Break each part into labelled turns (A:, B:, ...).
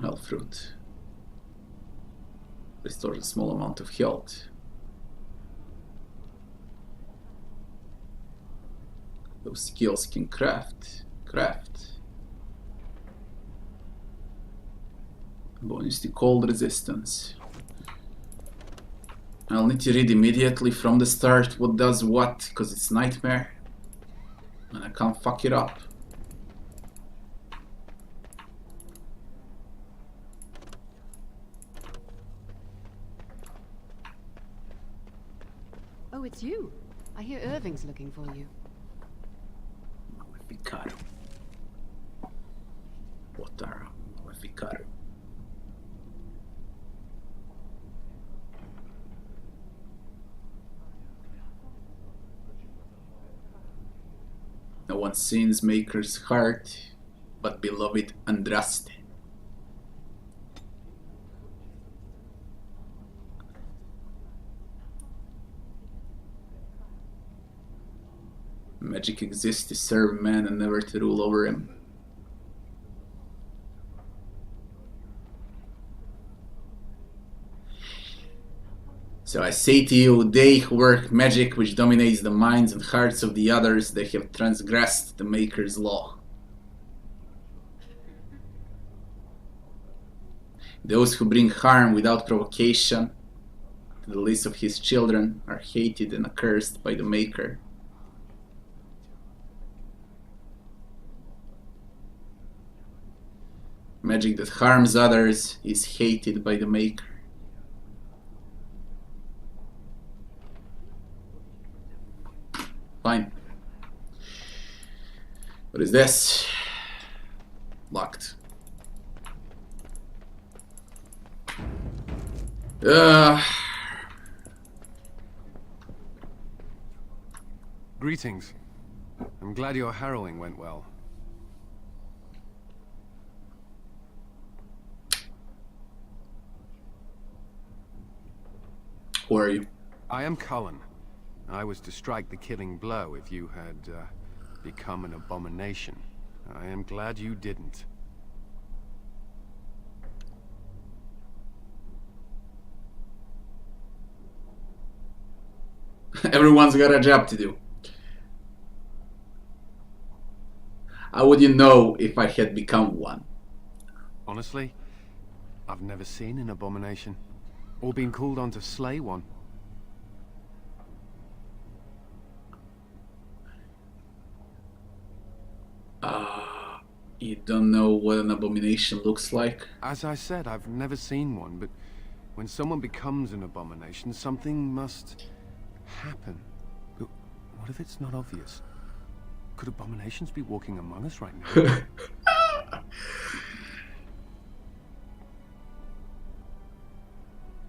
A: Health fruit. Restores a small amount of health. Those skills can craft. Bonus to cold resistance. I'll need to read immediately from the start what does what, because it's nightmare. And I can't fuck it up.
B: Oh, it's you. I hear Irving's looking for you.
A: Maleficaro. What are Maleficaro? No one sins Maker's heart, but beloved Andraste. Magic exists to serve man and never to rule over him. So I say to you, they who work magic which dominates the minds and hearts of the others, they have transgressed the Maker's law. Those who bring harm without provocation to the least of his children are hated and accursed by the Maker. Magic that harms others is hated by the Maker. Fine. What is this? Locked.
C: Greetings. I'm glad your harrowing went well.
A: Who are you?
C: I am Cullen. I was to strike the killing blow if you had become an abomination. I am glad you didn't.
A: Everyone's got a job to do. How would you know if I had become one?
C: Honestly, I've never seen an abomination, or been called on to slay one.
A: You don't know what an abomination looks like?
C: As I said, I've never seen one, but when someone becomes an abomination, something must happen. But what if it's not obvious? Could abominations be walking among us right now?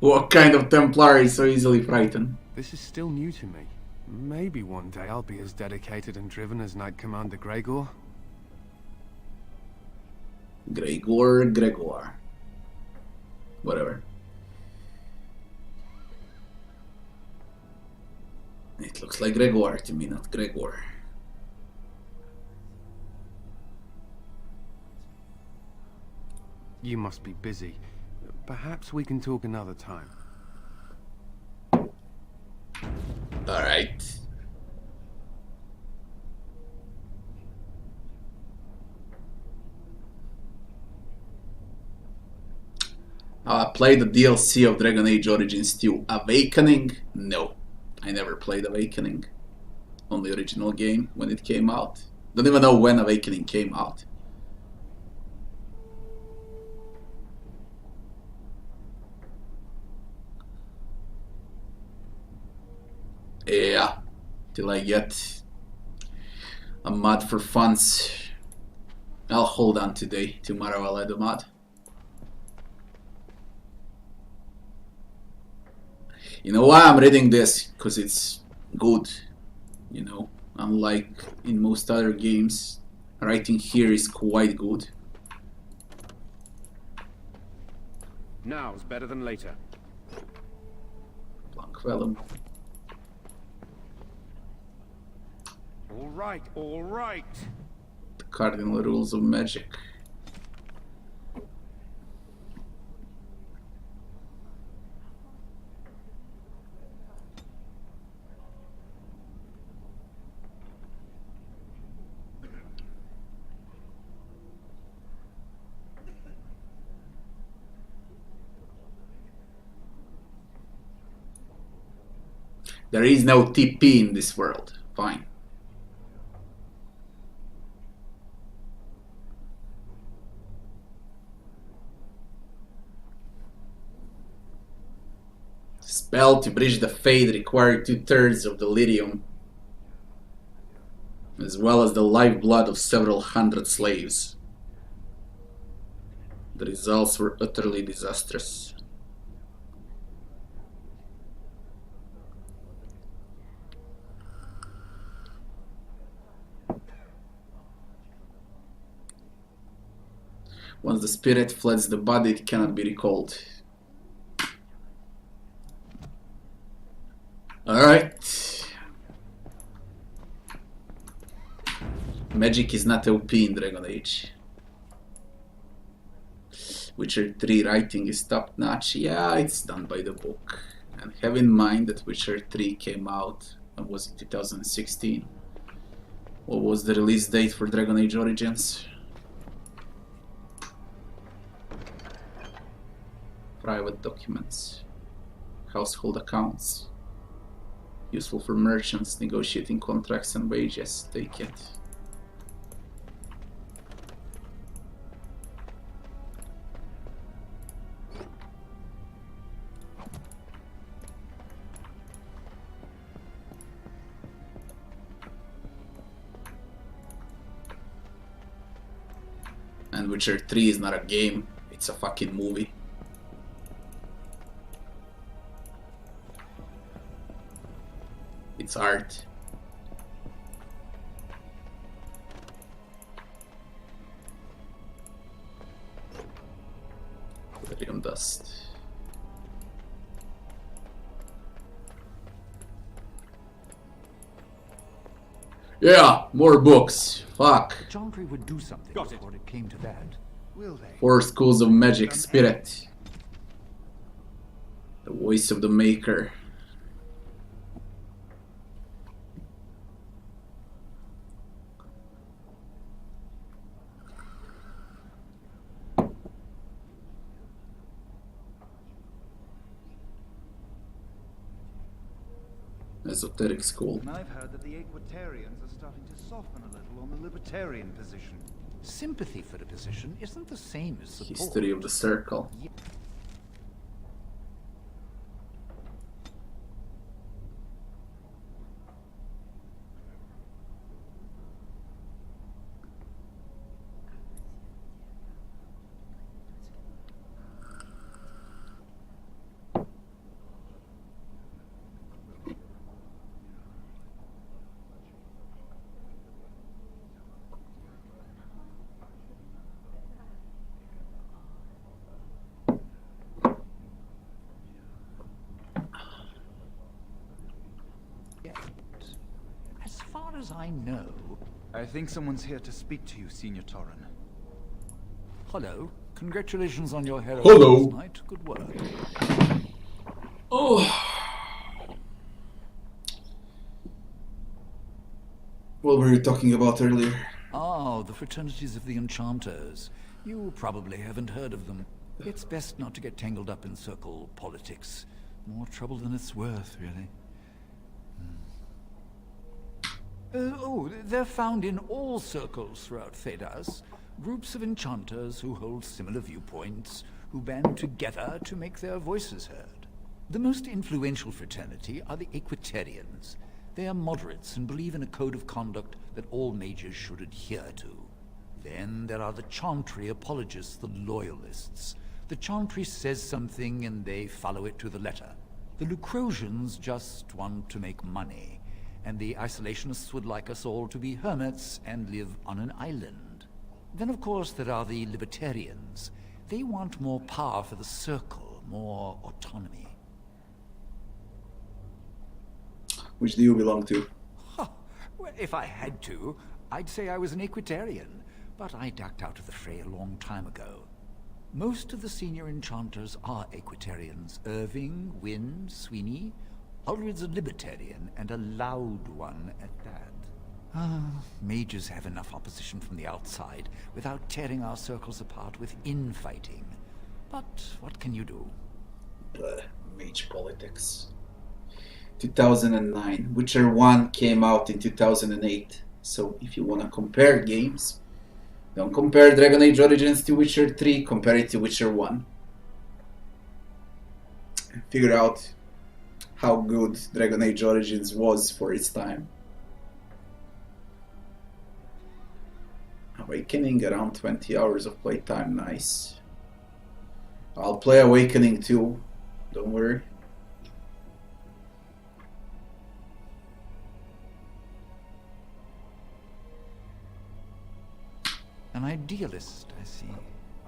A: What kind of Templar is so easily frightened?
C: This is still new to me. Maybe one day I'll be as dedicated and driven as Knight Commander Gregor.
A: Gregor. Whatever. It looks like Gregor to me, not Gregor.
C: You must be busy. Perhaps we can talk another time.
A: Alright. Play the DLC of Dragon Age Origins 2. Awakening? No. I never played Awakening. On the original game when it came out. Don't even know when Awakening came out. Yeah. Till I get a mod for funds. I'll hold on today. Tomorrow I'll add a mod. You know why I'm reading this? Because it's good. You know, unlike in most other games, writing here is quite good.
D: Now's better than later.
A: Blank vellum.
D: All right, all right.
A: The cardinal rules of magic. There is no TP in this world. Fine. Spell to bridge the fade required 2/3 of the lyrium, as well as the lifeblood of several hundred slaves. The results were utterly disastrous. Once the spirit floods the body, it cannot be recalled. Alright. Magic is not OP in Dragon Age. Witcher 3 writing is top notch. Yeah, it's done by the book. And have in mind that Witcher 3 came out, when was it, 2016? What was the release date for Dragon Age Origins? Private documents, household accounts, useful for merchants negotiating contracts and wages. Take it. And Witcher 3 is not a game, it's a fucking movie. It's art. Lyrium dust. Yeah, more books. Fuck.
E: The Chantry would do something before it came to that. Will they?
A: 4 schools of magic. Spirit. The voice of the maker. Esoteric school.
F: And I've heard that the Equitarians are starting to soften a little on the libertarian position.
E: Sympathy for the position isn't the same as support.
A: History of the Circle.
E: As far as I know...
F: I think someone's here to speak to you, Senior Torren.
E: Hello. Congratulations on your heroic
A: Hello.
E: last night. Good work.
A: Oh. What were you talking about earlier?
E: Ah, the fraternities of the Enchanters. You probably haven't heard of them. It's best not to get tangled up in circle politics. More trouble than it's worth, really. They're found in all circles throughout Thedas. Groups of enchanters who hold similar viewpoints, who band together to make their voices heard. The most influential fraternity are the Equitarians. They are moderates and believe in a code of conduct that all mages should adhere to. Then there are the Chantry apologists, the Loyalists. The Chantry says something and they follow it to the letter. The Lucrosians just want to make money. And the isolationists would like us all to be hermits and live on an island. Then, of course, there are the libertarians. They want more power for the circle, more autonomy.
A: Which do you belong to?
E: Huh. Well, if I had to, I'd say I was an Equitarian, but I ducked out of the fray a long time ago. Most of the senior enchanters are Equitarians. Irving, Wynne, Sweeney. Ulrid's a libertarian, and a loud one at that. Mages have enough opposition from the outside without tearing our circles apart with infighting. But what can you do?
A: Mage politics. 2009. Witcher 1 came out in 2008. So if you want to compare games, don't compare Dragon Age Origins to Witcher 3, compare it to Witcher 1. And figure out how good Dragon Age Origins was for its time. Awakening, around 20 hours of playtime, nice. I'll play Awakening too, don't worry.
E: An idealist, I see.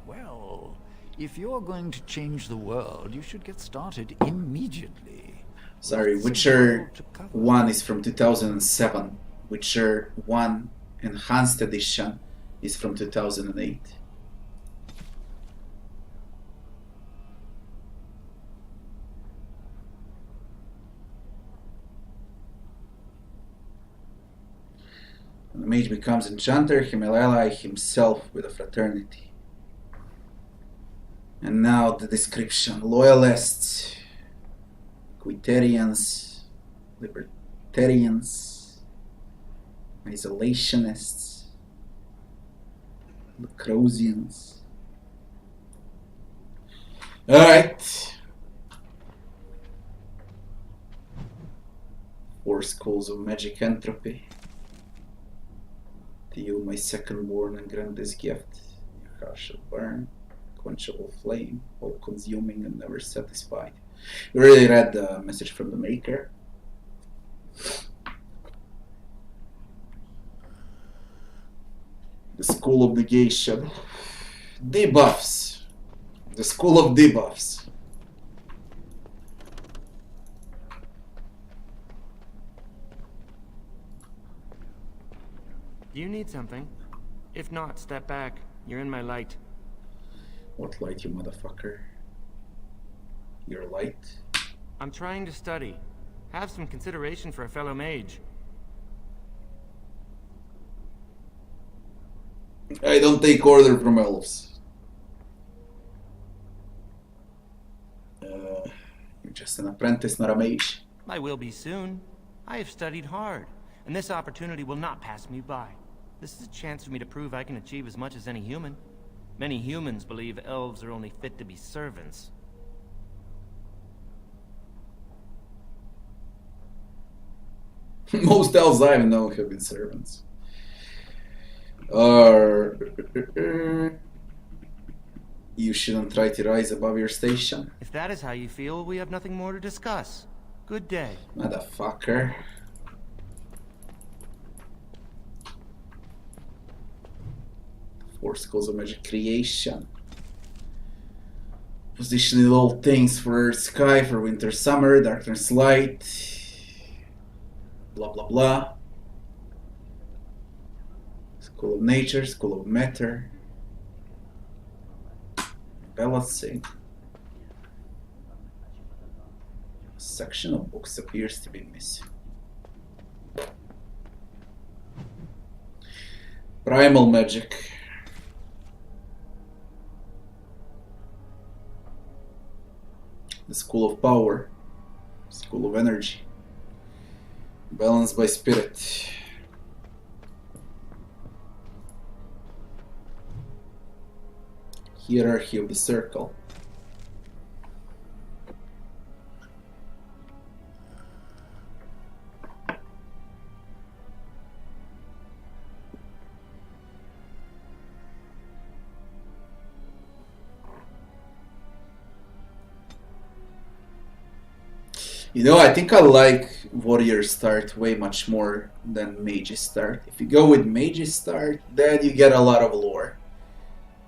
E: Well, if you're going to change the world, you should get started immediately.
A: Sorry, Witcher 1 is from 2007. Witcher 1 Enhanced Edition is from 2008. When the mage becomes enchanter, he may ally himself with a fraternity. And now the description. Loyalists, Quiterians, Libertarians, Isolationists, Lacrosians. Alright. 4 schools of magic entropy. To you, my second-born, and grant this gift. Your heart shall burn, quenchable flame, all-consuming and never satisfied. You already read the message from the Maker. The School of Negation. Debuffs. The School of Debuffs.
G: You need something. If not, step back. You're in my light.
A: What light, you motherfucker? Your light?
G: I'm trying to study. Have some consideration for a fellow mage.
A: I don't take order from elves. You're just an apprentice, not a mage.
G: I will be soon. I have studied hard, and this opportunity will not pass me by. This is a chance for me to prove I can achieve as much as any human. Many humans believe elves are only fit to be servants.
A: Most elves I know have been servants. You shouldn't try to rise above your station.
G: If that is how you feel, we have nothing more to discuss. Good day.
A: Motherfucker. Four schools of magic creation. Positioning all things for sky, for winter, summer, darkness, light. Blah blah blah. School of nature, school of matter. Balancing. A section of books appears to be missing. Primal magic. The school of power. School of energy. Balance by spirit. Hierarchy of the circle. You know, I think I like Warrior Start way much more than Mage Start. If you go with Mage Start, then you get a lot of lore.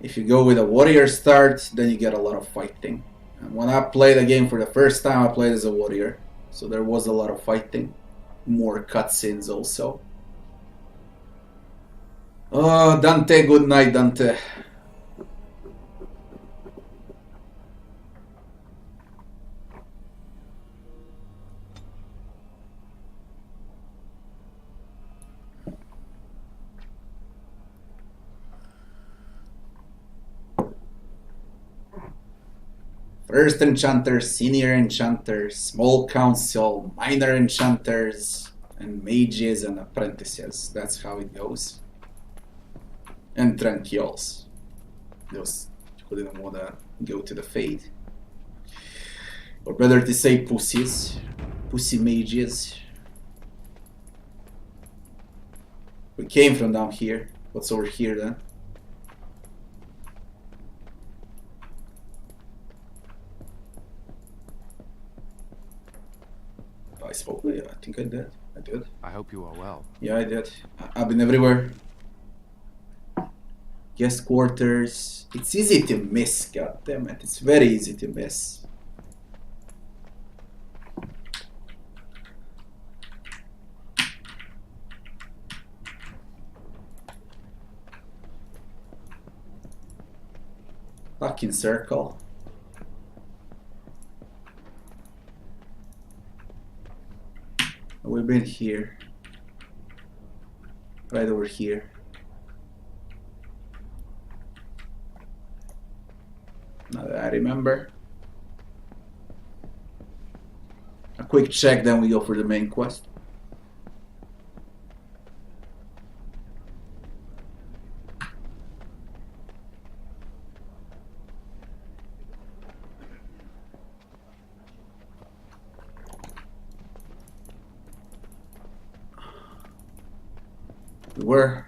A: If you go with a Warrior Start, then you get a lot of fighting. And when I played the game for the first time, I played as a Warrior. So there was a lot of fighting. More cutscenes also. Oh, Dante, good night, Dante. First enchanters, senior enchanters, small council, minor enchanters, and mages and apprentices. That's how it goes. And tranquils. Those who didn't want to go to the fade. Or better to say pussies. Pussy mages. We came from down here. What's over here then? I spoke. Yeah, I think I did. I did.
C: I hope you are well.
A: Yeah, I did. I've been everywhere. Guest quarters. It's easy to miss, goddammit. It's very easy to miss. Fucking circle. We've been here. Right over here. Now that I remember. A quick check, then we go for the main quest. Where?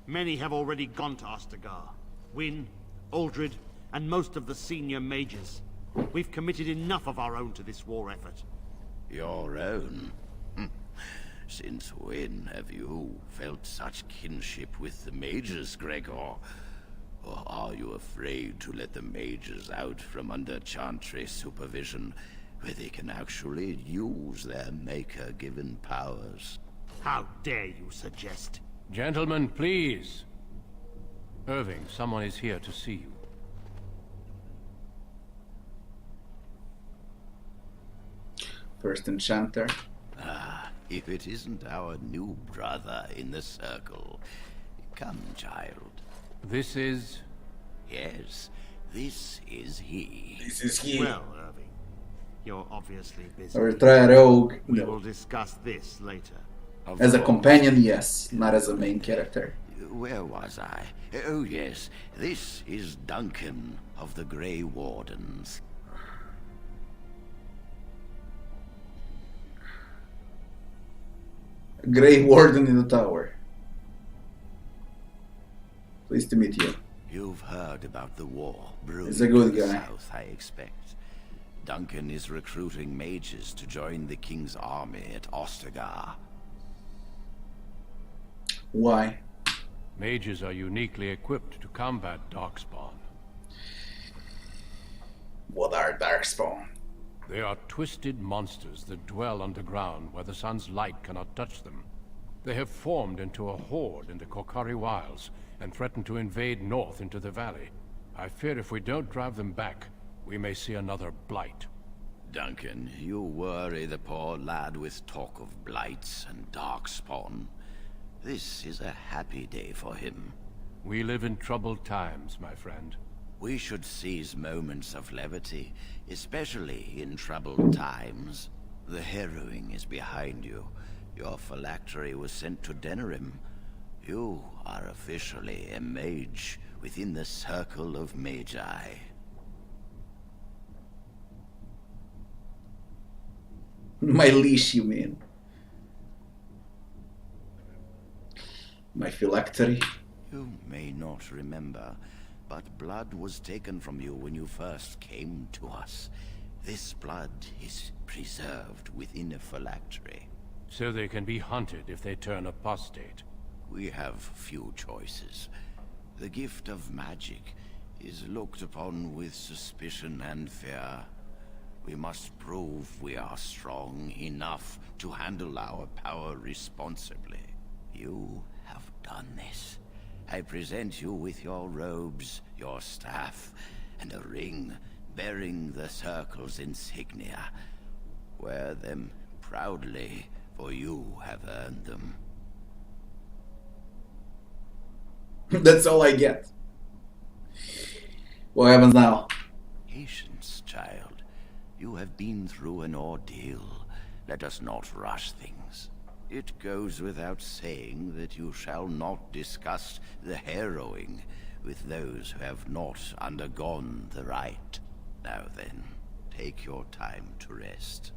H: Many have already gone to Ostagar. Wynne, Aldred, and most of the senior mages. We've committed enough of our own to this war effort.
I: Your own? Since when have you felt such kinship with the mages, Gregor? Or are you afraid to let the mages out from under Chantry's supervision, where they can actually use their maker-given powers?
H: How dare you suggest?
C: Gentlemen, please. Irving, someone is here to see you.
A: First enchanter.
I: Ah, if it isn't our new brother in the circle. Come, child.
C: This is...
I: Yes, this is he.
A: This is he.
H: Well, Irving, you're obviously busy.
A: Or try a rogue.
H: We
A: No.
H: will discuss this later.
I: Of
A: As a
I: course.
A: companion, yes. Not as a main character.
I: Where was I? Oh yes, this is Duncan of the Grey Wardens.
A: Grey Warden in the tower. Pleased to meet you.
I: You've heard about the war brewing
A: He's a good
I: to the
A: guy.
I: south, I expect. Duncan is recruiting mages to join the king's army at Ostagar.
A: Why?
C: Mages are uniquely equipped to combat Darkspawn.
A: What are Darkspawn?
C: They are twisted monsters that dwell underground where the sun's light cannot touch them. They have formed into a horde in the Korkari Wilds and threaten to invade north into the valley. I fear if we don't drive them back, we may see another blight.
I: Duncan, you worry the poor lad with talk of blights and darkspawn. This is a happy day for him.
C: We live in troubled times, my friend.
I: We should seize moments of levity, especially in troubled times. The harrowing is behind you. Your phylactery was sent to Denerim. You are officially a mage within the circle of magi.
A: My leash, you mean? My phylactery?
I: You may not remember, but blood was taken from you when you first came to us. This blood is preserved within a phylactery.
C: So they can be hunted if they turn apostate.
I: We have few choices. The gift of magic is looked upon with suspicion and fear. We must prove we are strong enough to handle our power responsibly. You have done this, I present you with your robes, your staff, and a ring bearing the Circle's insignia. Wear them proudly, for you have earned them.
A: That's all I get. What happens now?
I: Patience, child. You have been through an ordeal. Let us not rush things. It goes without saying that you shall not discuss the harrowing with those who have not undergone the rite. Now then, take your time to rest,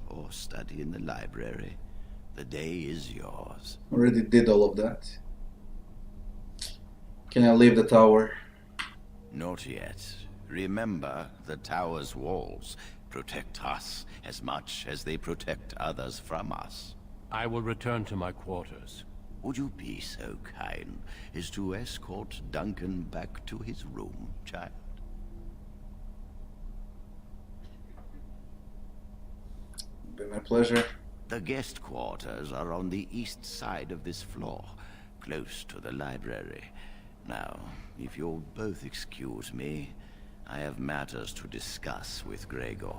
I: or study in the library. The day is yours.
A: Already did all of that. Can I leave the tower?
I: Not yet. Remember, the tower's walls protect us as much as they protect others from us.
C: I will return to my quarters.
I: Would you be so kind as to escort Duncan back to his room, child?
A: Be my pleasure.
I: The guest quarters are on the east side of this floor, close to the library. Now, if you'll both excuse me, I have matters to discuss with Gregor.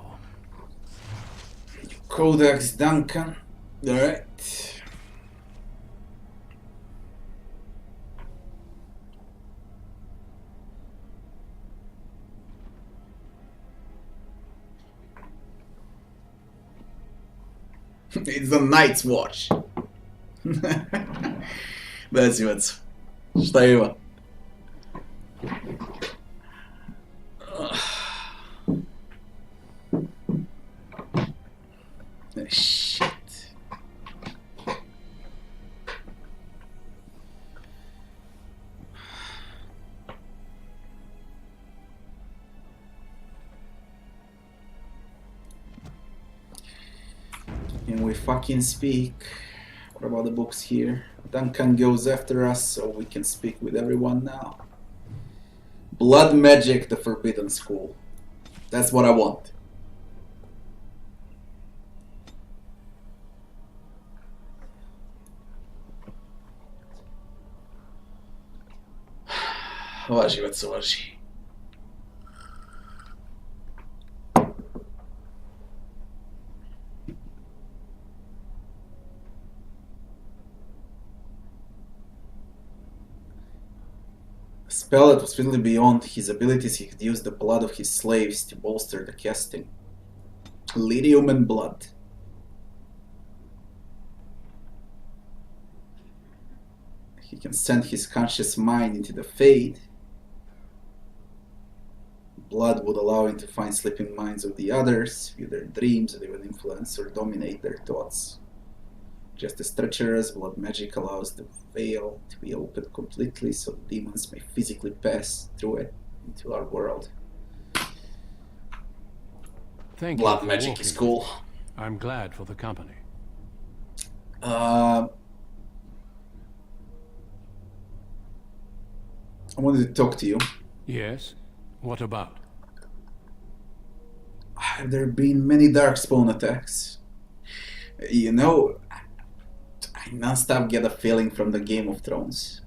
A: Codex Duncan. Alright. It's the Night's Watch. Bezjec. Šta ima? Shit. Can we fucking speak? What about the books here? Duncan goes after us, so we can speak with everyone now. Blood Magic, the Forbidden School. That's what I want. Važi, već se važi. A spell that was really beyond his abilities, he could use the blood of his slaves to bolster the casting. Lyrium and blood. He can send his conscious mind into the Fade. Blood would allow him to find sleeping minds of the others, view their dreams, and even influence or dominate their thoughts. Just as treacherous, blood magic allows the veil to be opened completely so demons may physically pass through it into our world.
C: Thank
A: Blood
C: you.
A: magic is cool.
C: I'm glad for the company.
A: I wanted to talk to you.
C: Yes? What about?
A: Have there been many Darkspawn attacks? You know, I non-stop get a feeling from the Game of Thrones.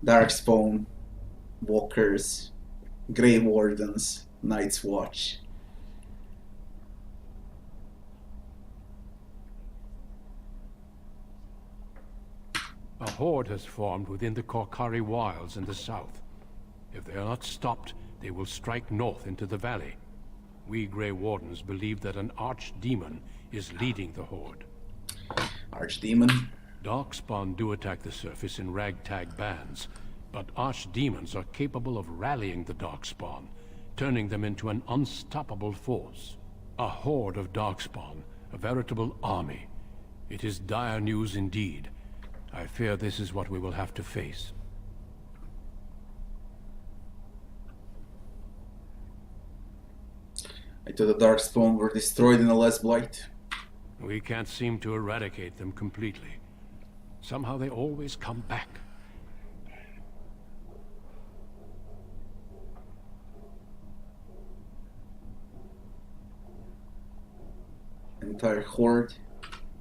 A: Darkspawn, Walkers, Grey Wardens, Night's Watch.
C: A horde has formed within the Korkari Wilds in the south. If they are not stopped, they will strike north into the valley. We Grey Wardens believe that an archdemon is leading the horde.
A: Archdemon?
C: Darkspawn do attack the surface in ragtag bands, but archdemons are capable of rallying the Darkspawn, turning them into an unstoppable force. A horde of Darkspawn, a veritable army. It is dire news indeed. I fear this is what we will have to face.
A: I thought the Darkspawn were destroyed in the last Blight.
C: We can't seem to eradicate them completely. Somehow they always come back.
A: Entire horde?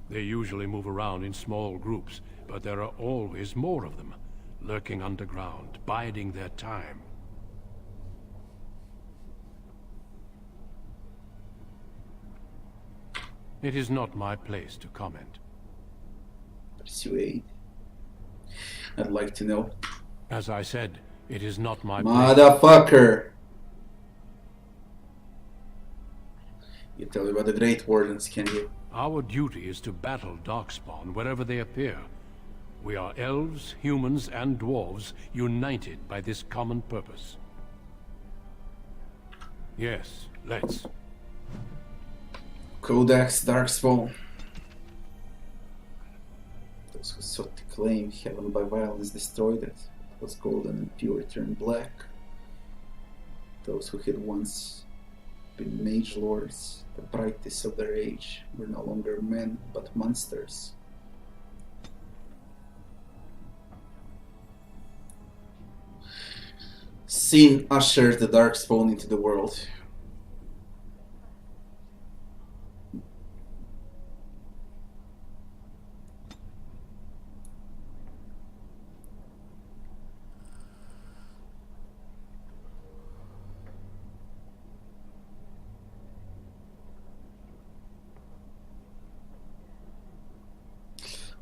C: They usually move around in small groups, but there are always more of them. lurking underground, biding their time. It is not my place to comment.
A: Persuade. I'd like to know.
C: As I said, it is not my place.
A: Motherfucker! You tell me about the Great Wardens, can you?
C: Our duty is to battle Darkspawn wherever they appear. We are elves, humans, and dwarves united by this common purpose. Yes, let's.
A: Codex Darkspawn. Those who sought to claim heaven by violence destroyed it. It was golden and pure turned black. Those who had once been mage lords, the brightest of their age, were no longer men but monsters. Sin ushered the Darkspawn into the world.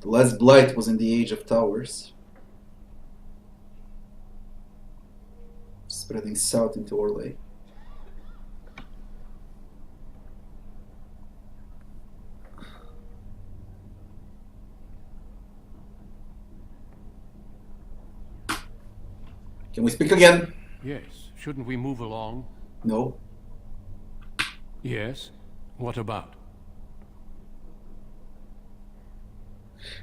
A: The last blight was in the Age of Towers, spreading south into Orlais. Can we speak again?
C: Yes, shouldn't we move along?
A: No.
C: Yes? What about?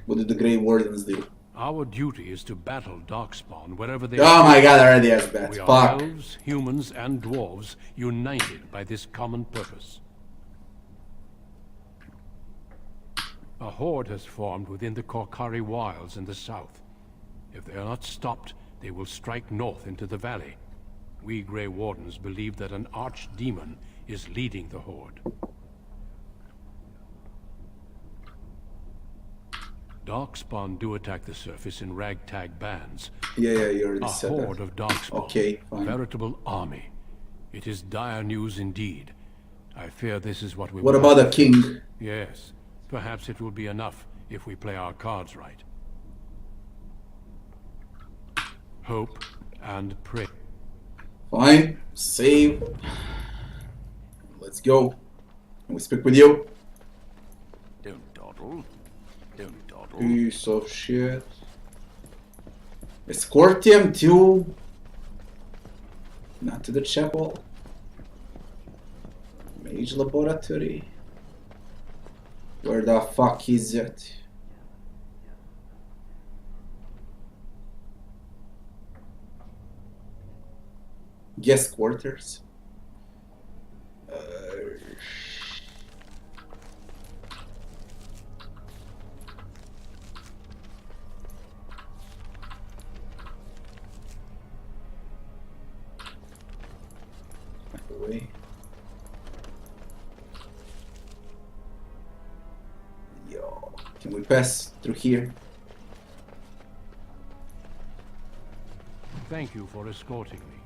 A: What did the Grey Wardens do?
C: Our duty is to battle Darkspawn wherever they
A: Oh my god, I already asked that.
C: We are
A: Fuck.
C: elves, humans, and dwarves united by this common purpose. A horde has formed within the Korkari wilds in the south. If they are not stopped, they will strike north into the valley. We Grey Wardens believe that an archdemon is leading the horde. Darkspawn do attack the surface in ragtag bands.
A: Yeah, you already
C: A
A: said
C: horde
A: that.
C: of Darkspawn.
A: Okay, fine.
C: A veritable army. It is dire news indeed. I fear this is what we
A: What
C: will
A: about
C: have
A: a
C: to
A: king?
C: face. Yes. Perhaps it will be enough if we play our cards right. Hope and pray.
A: Fine. Save. Let's go. Can we speak with you?
I: Don't dawdle. Don't dawdle.
A: Piece of shit. Escort him to... Not to the chapel. Mage laboratory. Where the fuck is it? Guest quarters. Away. Yo, can we pass through here?
C: Thank you for escorting me.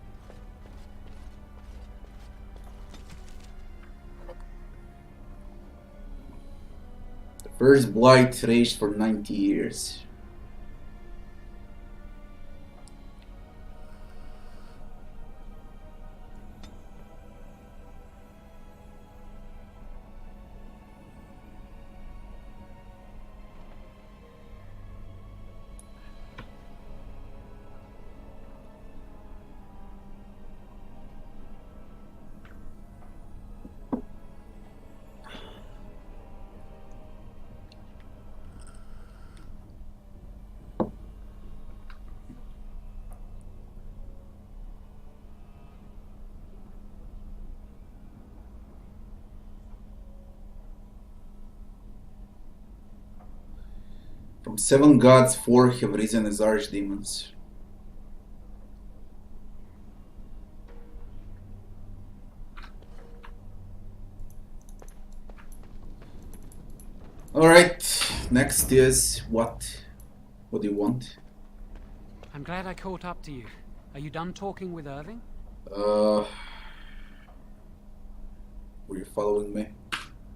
A: The first blight raged for 90 years. From 7 gods, 4 have risen as archdemons. Alright, next is what? What do you want?
J: I'm glad I caught up to you. Are you done talking with Irving?
A: Were you following me?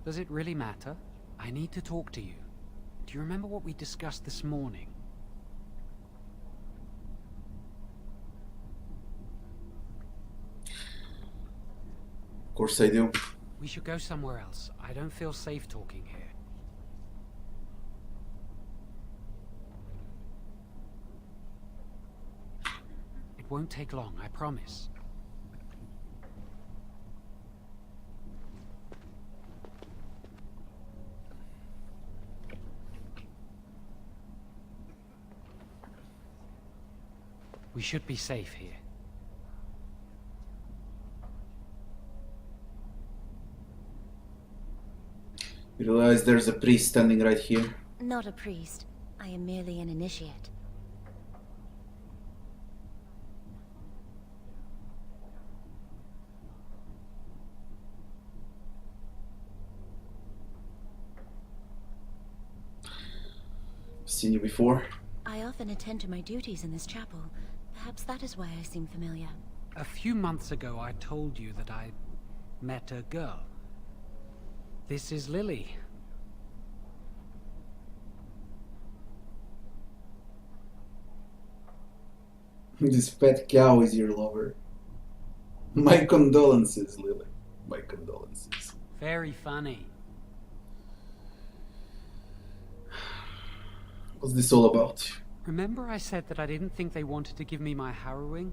J: Does it really matter? I need to talk to you. Do you remember what we discussed this morning?
A: Of course I do.
J: We should go somewhere else. I don't feel safe talking here. It won't take long, I promise. We should be safe here.
A: You realize there's a priest standing right here?
K: Not a priest. I am merely an initiate.
A: Seen you before?
K: I often attend to my duties in this chapel. Perhaps that is why I seem familiar.
J: A few months ago, I told you that I met a girl. This is Lily.
A: This fat cow is your lover. My condolences, Lily. My condolences.
J: Very funny.
A: What's this all about?
J: Remember I said that I didn't think they wanted to give me my harrowing?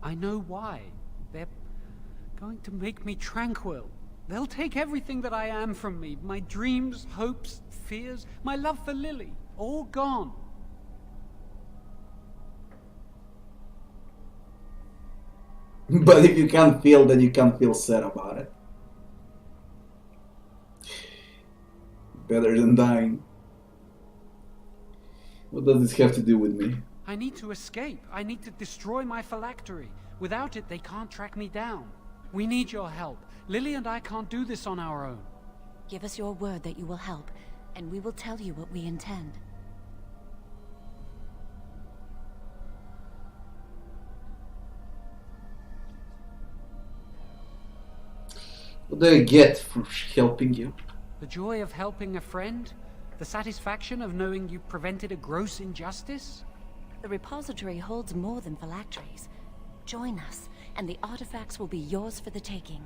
J: I know why. They're going to make me tranquil. They'll take everything that I am from me. My dreams, hopes, fears, my love for Lily. All gone.
A: But if you can't feel, then you can't feel sad about it. Better than dying. What does this have to do with me?
J: I need to escape. I need to destroy my phylactery. Without it, they can't track me down. We need your help. Lily and I can't do this on our own.
K: Give us your word that you will help, and we will tell you what we intend.
A: What do I get for helping you?
J: The joy of helping a friend? The satisfaction of knowing you prevented a gross injustice?
K: The repository holds more than phylacteries. Join us, and the artifacts will be yours for the taking.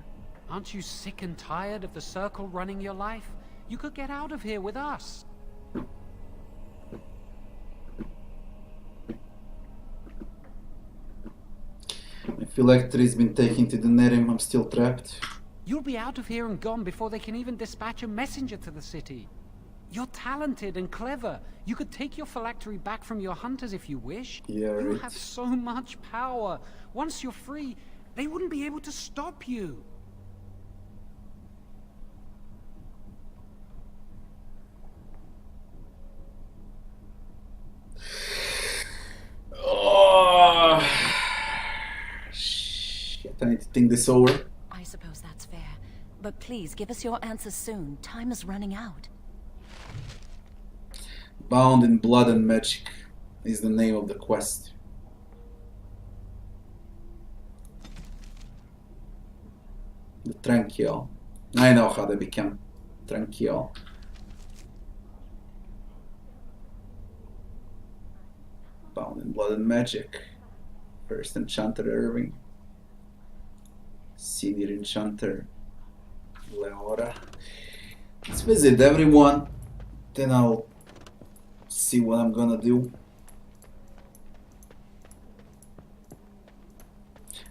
J: Aren't you sick and tired of the Circle running your life? You could get out of here with us.
A: My phylactery's been taken to the Nerim. I'm still trapped.
J: You'll be out of here and gone before they can even dispatch a messenger to the city. You're talented and clever. You could take your phylactery back from your hunters if you wish.
A: Yeah,
J: You
A: right.
J: have so much power. Once you're free, they wouldn't be able to stop you.
A: Oh, shit, I need to think this over.
K: I suppose that's fair. But please, give us your answers soon. Time is running out.
A: Bound in Blood and Magic is the name of the quest. The Tranquil. I know how they became Tranquil. Bound in Blood and Magic. First Enchanter Irving. Senior Enchanter Leora. Let's visit everyone. Then I'll see what I'm gonna do.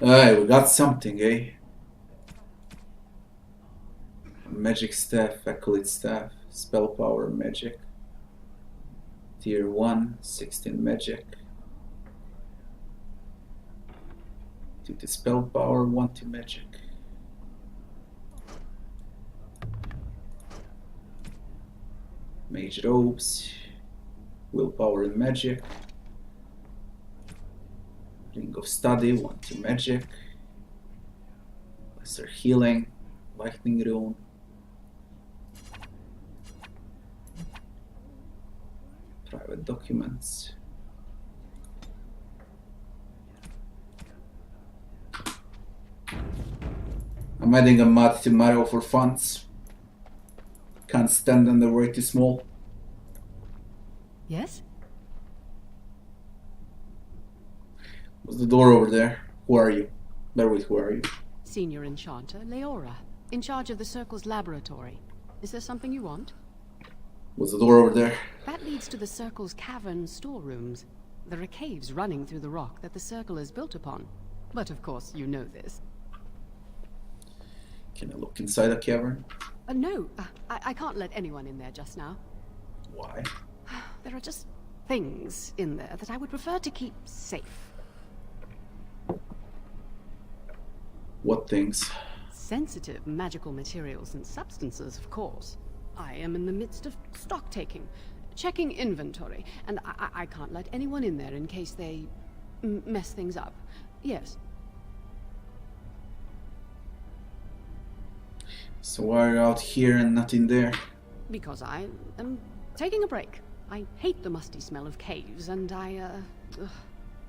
A: Alright, we got something, eh? Magic Staff, Acolyte Staff, Spell Power, Magic. Tier 1, 16 Magic. 2 to Spell Power, 1 to Magic. Mage Robes, Willpower and Magic. Ring of Study, 1 to Magic. Lesser Healing, Lightning Rune. Private Documents. I'm adding a mod to Mario for funds. Can't stand them, they're way too small.
B: Yes?
A: What's the door over there? Who are you? Wait, who are you?
B: Senior Enchanter, Leora, in charge of the Circle's laboratory. Is there something you want?
A: What's the door over there?
B: That leads to the Circle's cavern storerooms. There are caves running through the rock that the Circle is built upon. But of course, you know this.
A: Can I look inside a cavern?
B: No, I can't let anyone in there just now.
A: Why?
B: There are just things in there that I would prefer to keep safe.
A: What things?
B: Sensitive magical materials and substances, of course. I am in the midst of stock taking, checking inventory, and I can't let anyone in there in case they mess things up. Yes.
A: So why are you out here and not in there?
B: Because I am taking a break. I hate the musty smell of caves, and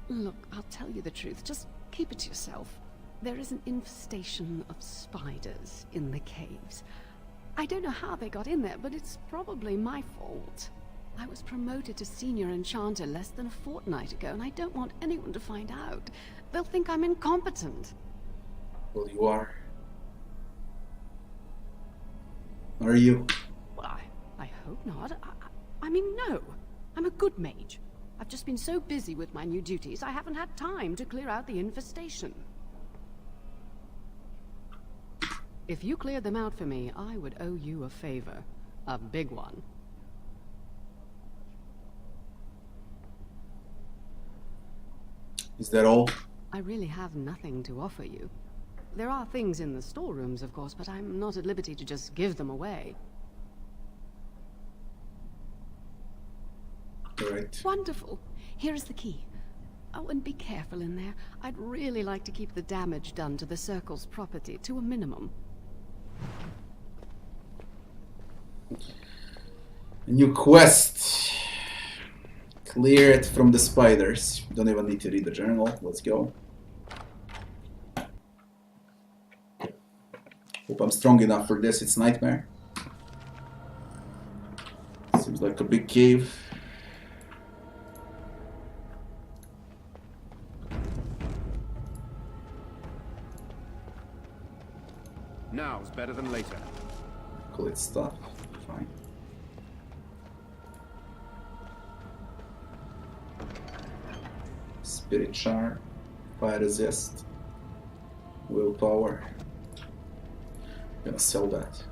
B: Look, I'll tell you the truth. Just keep it to yourself. There is an infestation of spiders in the caves. I don't know how they got in there, but it's probably my fault. I was promoted to Senior Enchanter less than a fortnight ago, and I don't want anyone to find out. They'll think I'm incompetent.
A: Well, you are. Are you?
B: Well, I hope not. I mean, no. I'm a good mage. I've just been so busy with my new duties, I haven't had time to clear out the infestation. If you cleared them out for me, I would owe you a favor. A big one.
A: Is that all?
B: I really have nothing to offer you. There are things in the storerooms, of course, but I'm not at liberty to just give them away.
A: Right.
B: Wonderful. Here is the key. Oh, and be careful in there. I'd really like to keep the damage done to the Circle's property to a minimum.
A: A new quest. Clear it from the spiders. Don't even need to read the journal. Let's go. Hope I'm strong enough for this. It's nightmare. Seems like a big cave.
D: Now's better than later.
A: Call it stuff. Fine. Spirit charm, fire resist, willpower. I'm gonna sell that.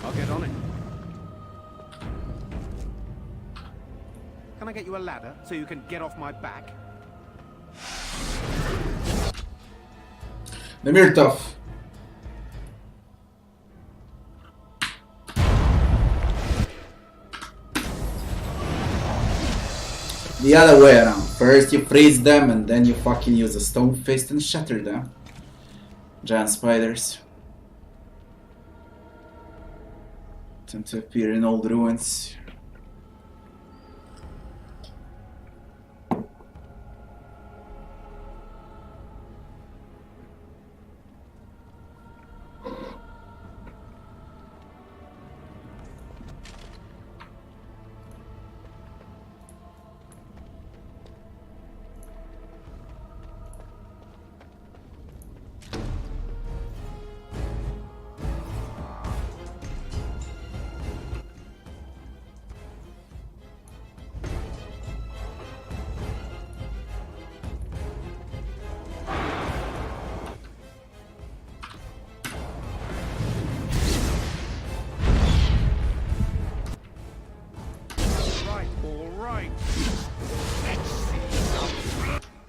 D: I'll get on it. Can I get you a ladder so you can get off my back?
A: Neverwinter. The other way around. First you freeze them and then you fucking use a stone fist and shatter them. Giant spiders. Tend to appear in old ruins.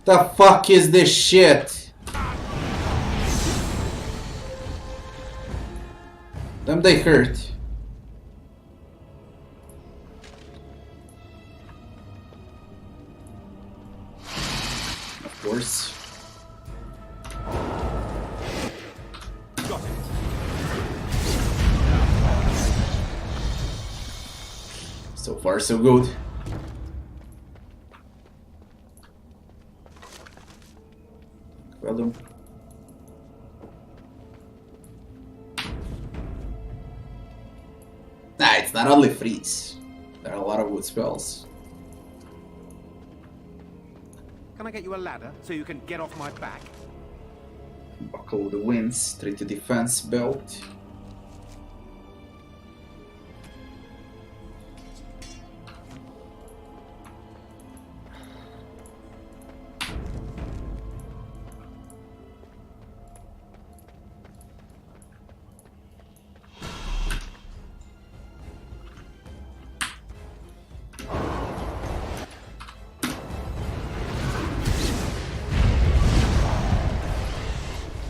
A: The fuck is this shit? Them they hurt. Of course.
D: Got it.
A: So far, so good. Well, nah, it's not only freeze. There are a lot of good spells.
D: Can I get you a ladder so you can get off my back?
A: Buckle the Winds, Treaty Defense Belt.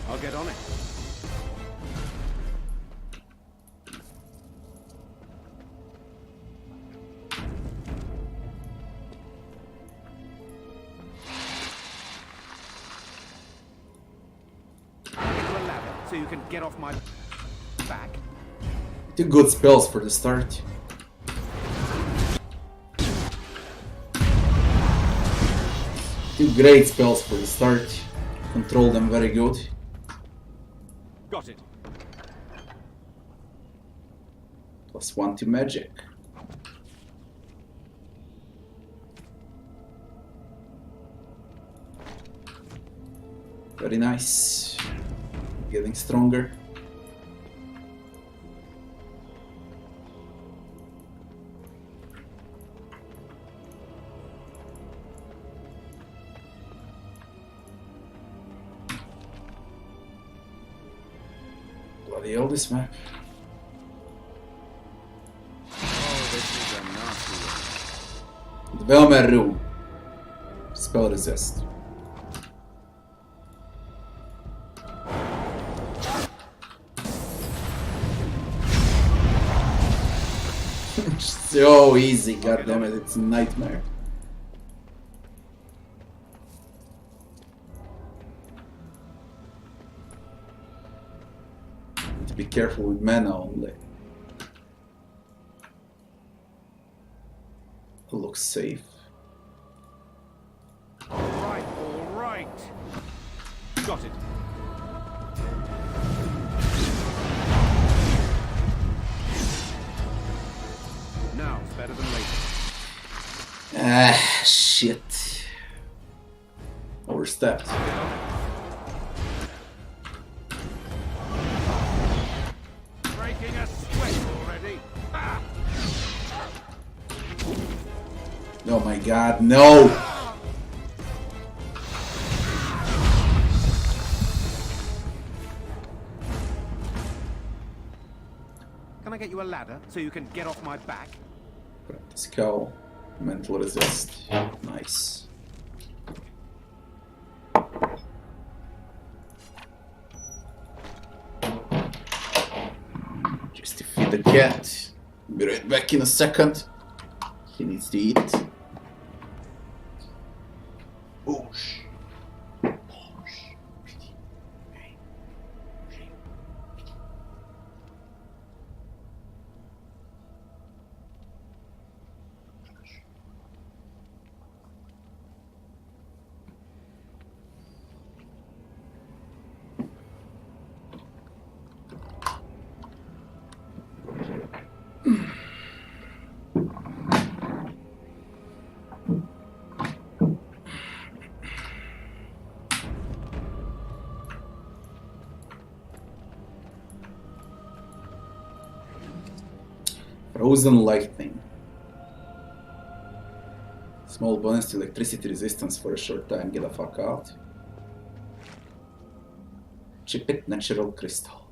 D: I'll get on it. I'll get you a ladder so you can get off my back.
A: Two good spells for the start. Two great spells for the start. Control them very good.
D: Got it.
A: +1 to magic. Very nice. Getting stronger. Bloody hell, this map.
C: Oh, this is a nasty one.
A: The Belmer room. Spell resist. So easy, goddammit, it's a nightmare. Need to be careful with mana only. Looks safe.
D: All right, all right. Got it. Now it's better than later.
A: Ah, shit. Overstepped.
D: Breaking a sweat already. Ah!
A: Oh my god, no!
D: Can I get you a ladder so you can get off my back?
A: Practice cow. Mental resist. Nice. Just to feed the cat. Be right back in a second. He needs to eat. Boosh. Boosh. Frozen lightning. Small bonus to electricity resistance for a short time. Get the fuck out. Chip it, natural crystal.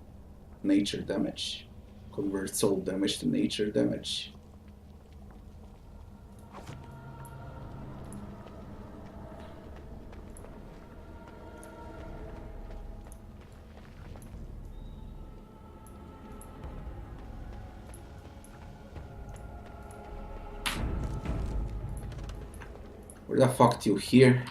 A: Nature damage. Convert soul damage to nature damage. Where the fuck do you here?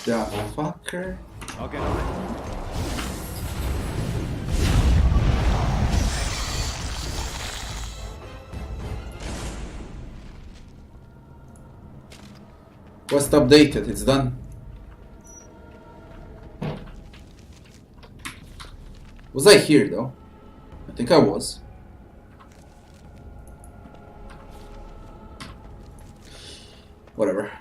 A: Motherfucker.
D: I'll get on it.
A: Quest updated, it's done. Was I here though? I think I was. Whatever.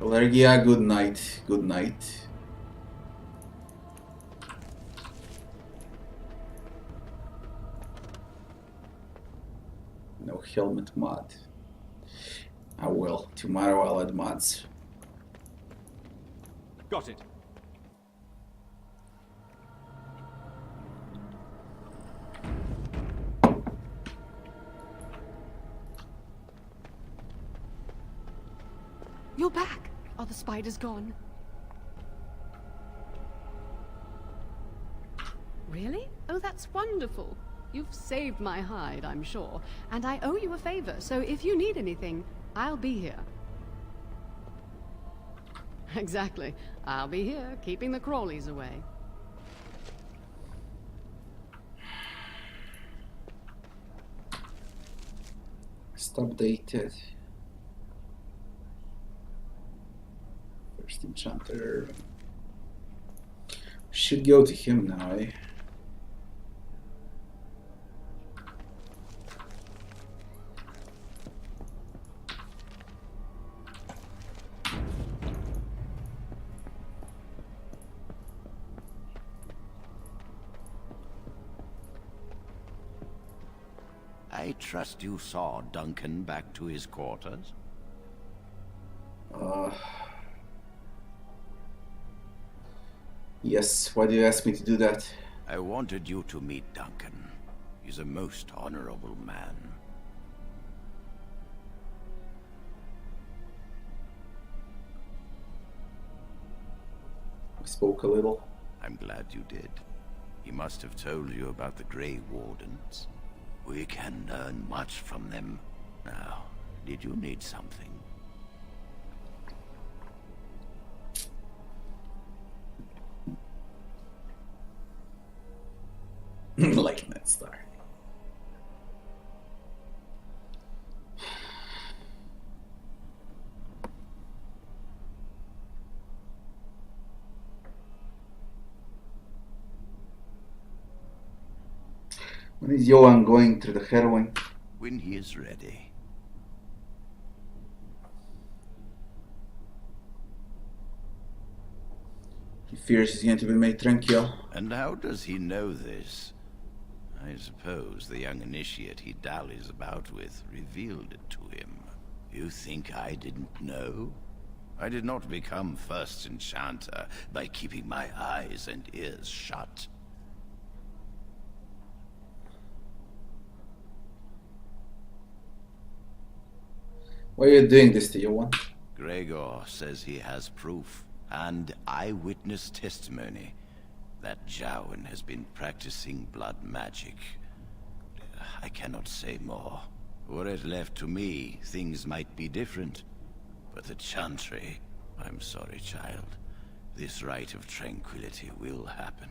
A: Werglia, good night. Good night. No helmet mod. I will. Tomorrow I'll add mods.
D: Got it.
B: You're back. Are the spiders gone? Really? Oh, that's wonderful. You've saved my hide, I'm sure. And I owe you a favor, so if you need anything, I'll be here. Exactly. I'll be here, keeping the crawlies away.
A: Stop dated. First enchanter. Should go to him now, eh?
I: I trust you saw Duncan back to his quarters?
A: Yes, why do you ask me to do that?
I: I wanted you to meet Duncan. He's a most honorable man.
A: I spoke a little.
I: I'm glad you did. He must have told you about the Grey Wardens. We can learn much from them. Now, did you need something?
A: Like Ned Stark. When is Johan going through the heroin?
I: When he is ready.
A: He fears he's going to be made tranquil.
I: And how does he know this? I suppose the young initiate he dallies about with revealed it to him. You think I didn't know? I did not become first enchanter by keeping my eyes and ears shut.
A: Why are you doing this to Johan?
I: Gregor says he has proof and eyewitness testimony that Jowan has been practicing blood magic. I cannot say more. Were it left to me, things might be different. But the Chantry, I'm sorry, child. This rite of tranquility will happen.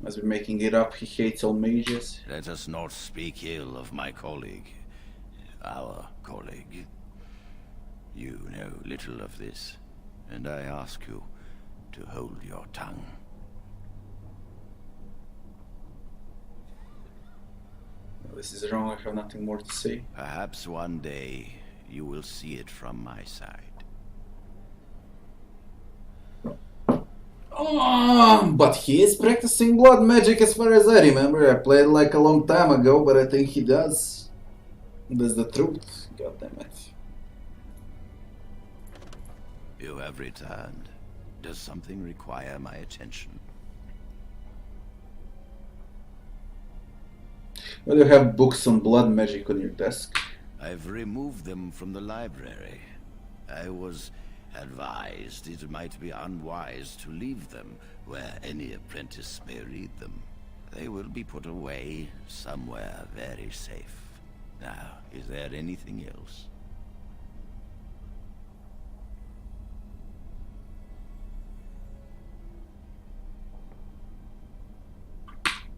A: Must be making it up. He hates all mages.
I: Let us not speak ill of my colleague. Our colleague. You know little of this, and I ask you to hold your tongue.
A: No, this is wrong. I have nothing more to say.
I: Perhaps one day you will see it from my side.
A: But he is practicing blood magic as far as I remember. I played like a long time ago, but I think he does. That's the truth. God damn it.
I: You have returned. Does something require my attention?
A: Well, you have books on blood magic on your desk.
I: I've removed them from the library. I was advised it might be unwise to leave them where any apprentice may read them. They will be put away somewhere very safe. Now, is there anything else?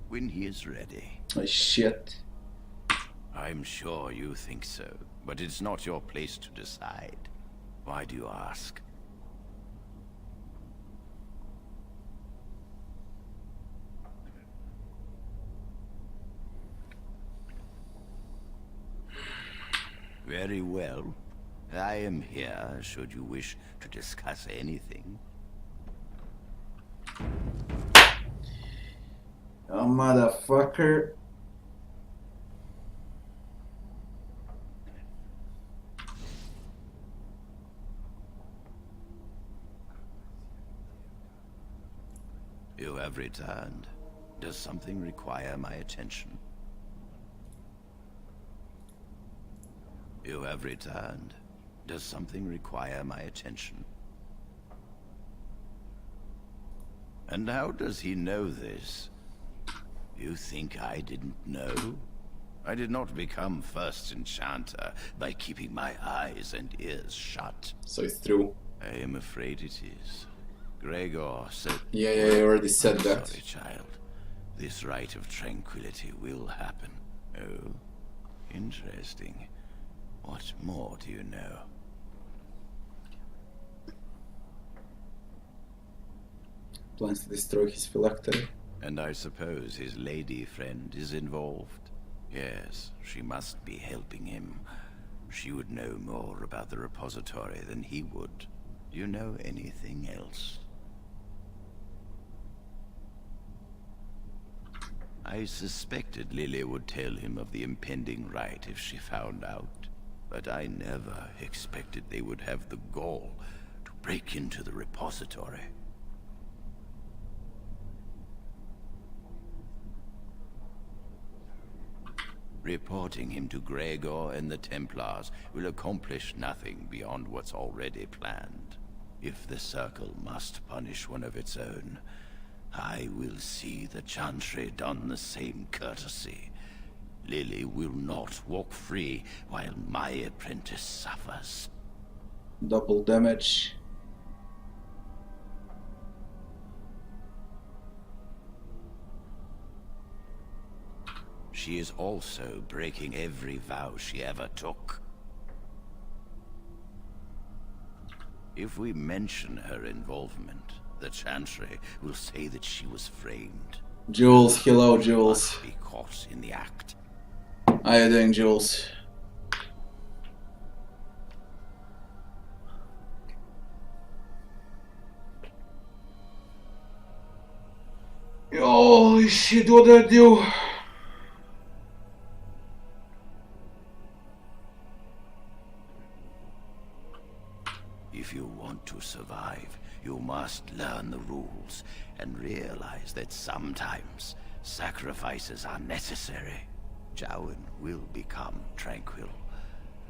I: When he is ready.
A: Oh shit.
I: I'm sure you think so, but it's not your place to decide. Why do you ask? Very well. I am here should you wish to discuss anything.
A: Oh, motherfucker.
I: You have returned. Does something require my attention? You have returned. Does something require my attention? And how does he know this? You think I didn't know? I did not become first enchanter by keeping my eyes and ears shut.
A: So it's true.
I: I am afraid it is. Gregor said...
A: Yeah, you already said that.
I: Sorry, child. This rite of tranquility will happen. Oh, interesting. What more do you know?
A: Plans to destroy his phylactery.
I: And I suppose his lady friend is involved? Yes, she must be helping him. She would know more about the repository than he would. Do you know anything else? I suspected Lily would tell him of the impending rite if she found out. But I never expected they would have the gall to break into the repository. Reporting him to Gregor and the Templars will accomplish nothing beyond what's already planned. If the Circle must punish one of its own, I will see the Chantry done the same courtesy. Lily will not walk free while my apprentice suffers.
A: Double damage.
I: She is also breaking every vow she ever took. If we mention her involvement, the Chantry will say that she was framed.
A: Jules, hello, Jules.
I: Must be caught in the act.
A: How you doing, Jules? Holy shit, what did I do?
I: If you want to survive, you must learn the rules and realize that sometimes sacrifices are necessary. Jowan will become tranquil,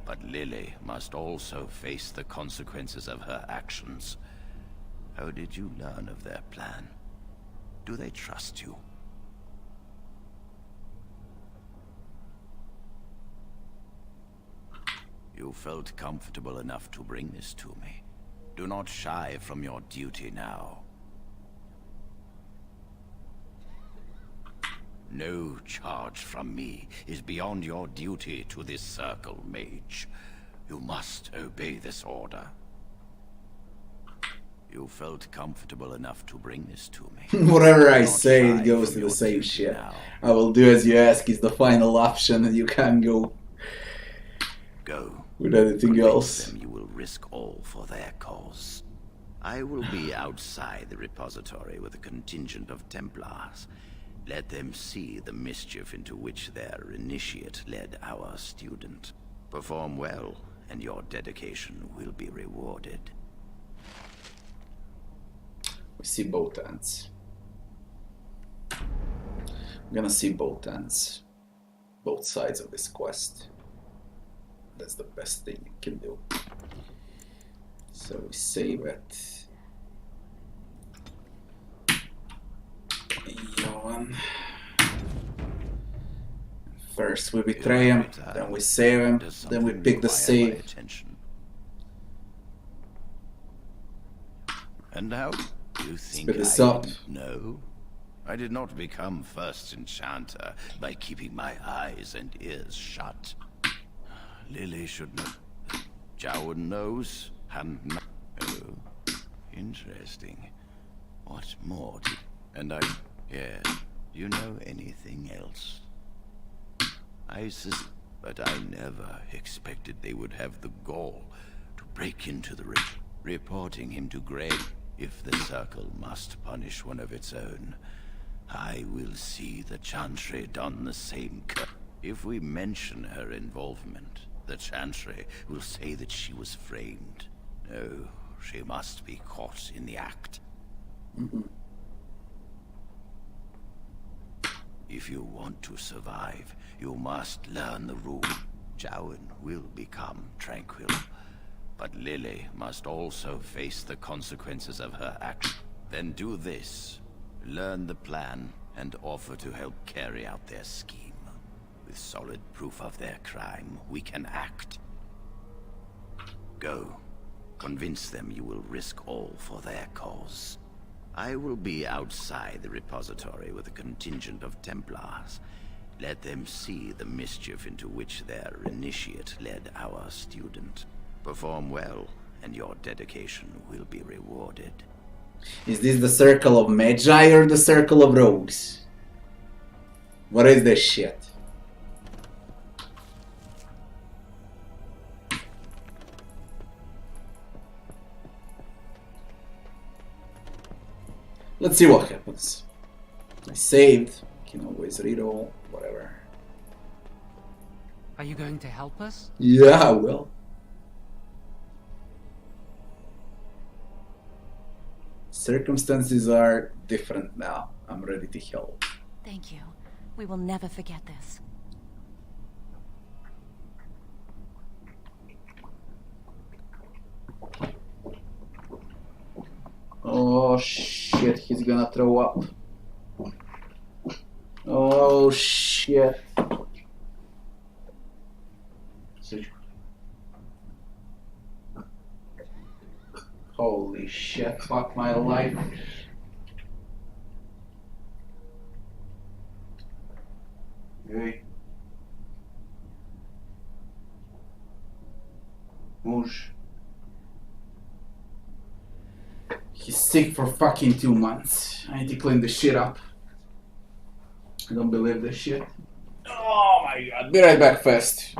I: but Lily must also face the consequences of her actions. How did you learn of their plan? Do they trust you? You felt comfortable enough to bring this to me. Do not shy from your duty now. No charge from me is beyond your duty to this Circle, mage. You must obey this order. You felt comfortable enough to bring this to me.
A: Whatever I say, it goes to the same shit.
I: Now.
A: I will do as you ask is the final option, and you can't go
I: Go.
A: with anything
I: Convince
A: else.
I: them you will risk all for their cause. I will be outside the repository with a contingent of Templars. Let them see the mischief into which their initiate led our student. Perform well, and your dedication will be rewarded.
A: We see both ends. I'm gonna see both ends. Both sides of this quest. That's the best thing you can do. So we save it. Johan. First we betray him, then we save him, then we pick the save.
I: And how do you think
A: Spit this up.
I: No, I did not become first enchanter by keeping my eyes and ears shut. Lily should know. Jowan knows, and oh, interesting. What more do... And yes, you know anything else? But I never expected they would have the gall to break into the reporting him to Greg. If the Circle must punish one of its own, I will see the Chantry done the same. If we mention her involvement, the Chantry will say that she was framed. No, she must be caught in the act. If you want to survive, you must learn the rule. Jowan will become tranquil, but Lily must also face the consequences of her action. Then do this. Learn the plan and offer to help carry out their scheme. With solid proof of their crime, we can act. Go. Convince them you will risk all for their cause. I will be outside the repository with a contingent of Templars. Let them see the mischief into which their initiate led our student. Perform well, and your dedication will be rewarded.
A: Is this the Circle of Magi or the Circle of Rogues? What is this shit? Let's see what happens. I saved. Can always reroll, whatever.
J: Are you going to help us?
A: Yeah, I will. Circumstances are different now. I'm ready to help.
K: Thank you. We will never forget this.
A: Oh shit, he's gonna throw up. Oh shit. Holy shit, fuck my life. Okay. Mush. He's sick for fucking 2 months. I need to clean this shit up. I don't believe this shit. Oh my god. Be right back fast.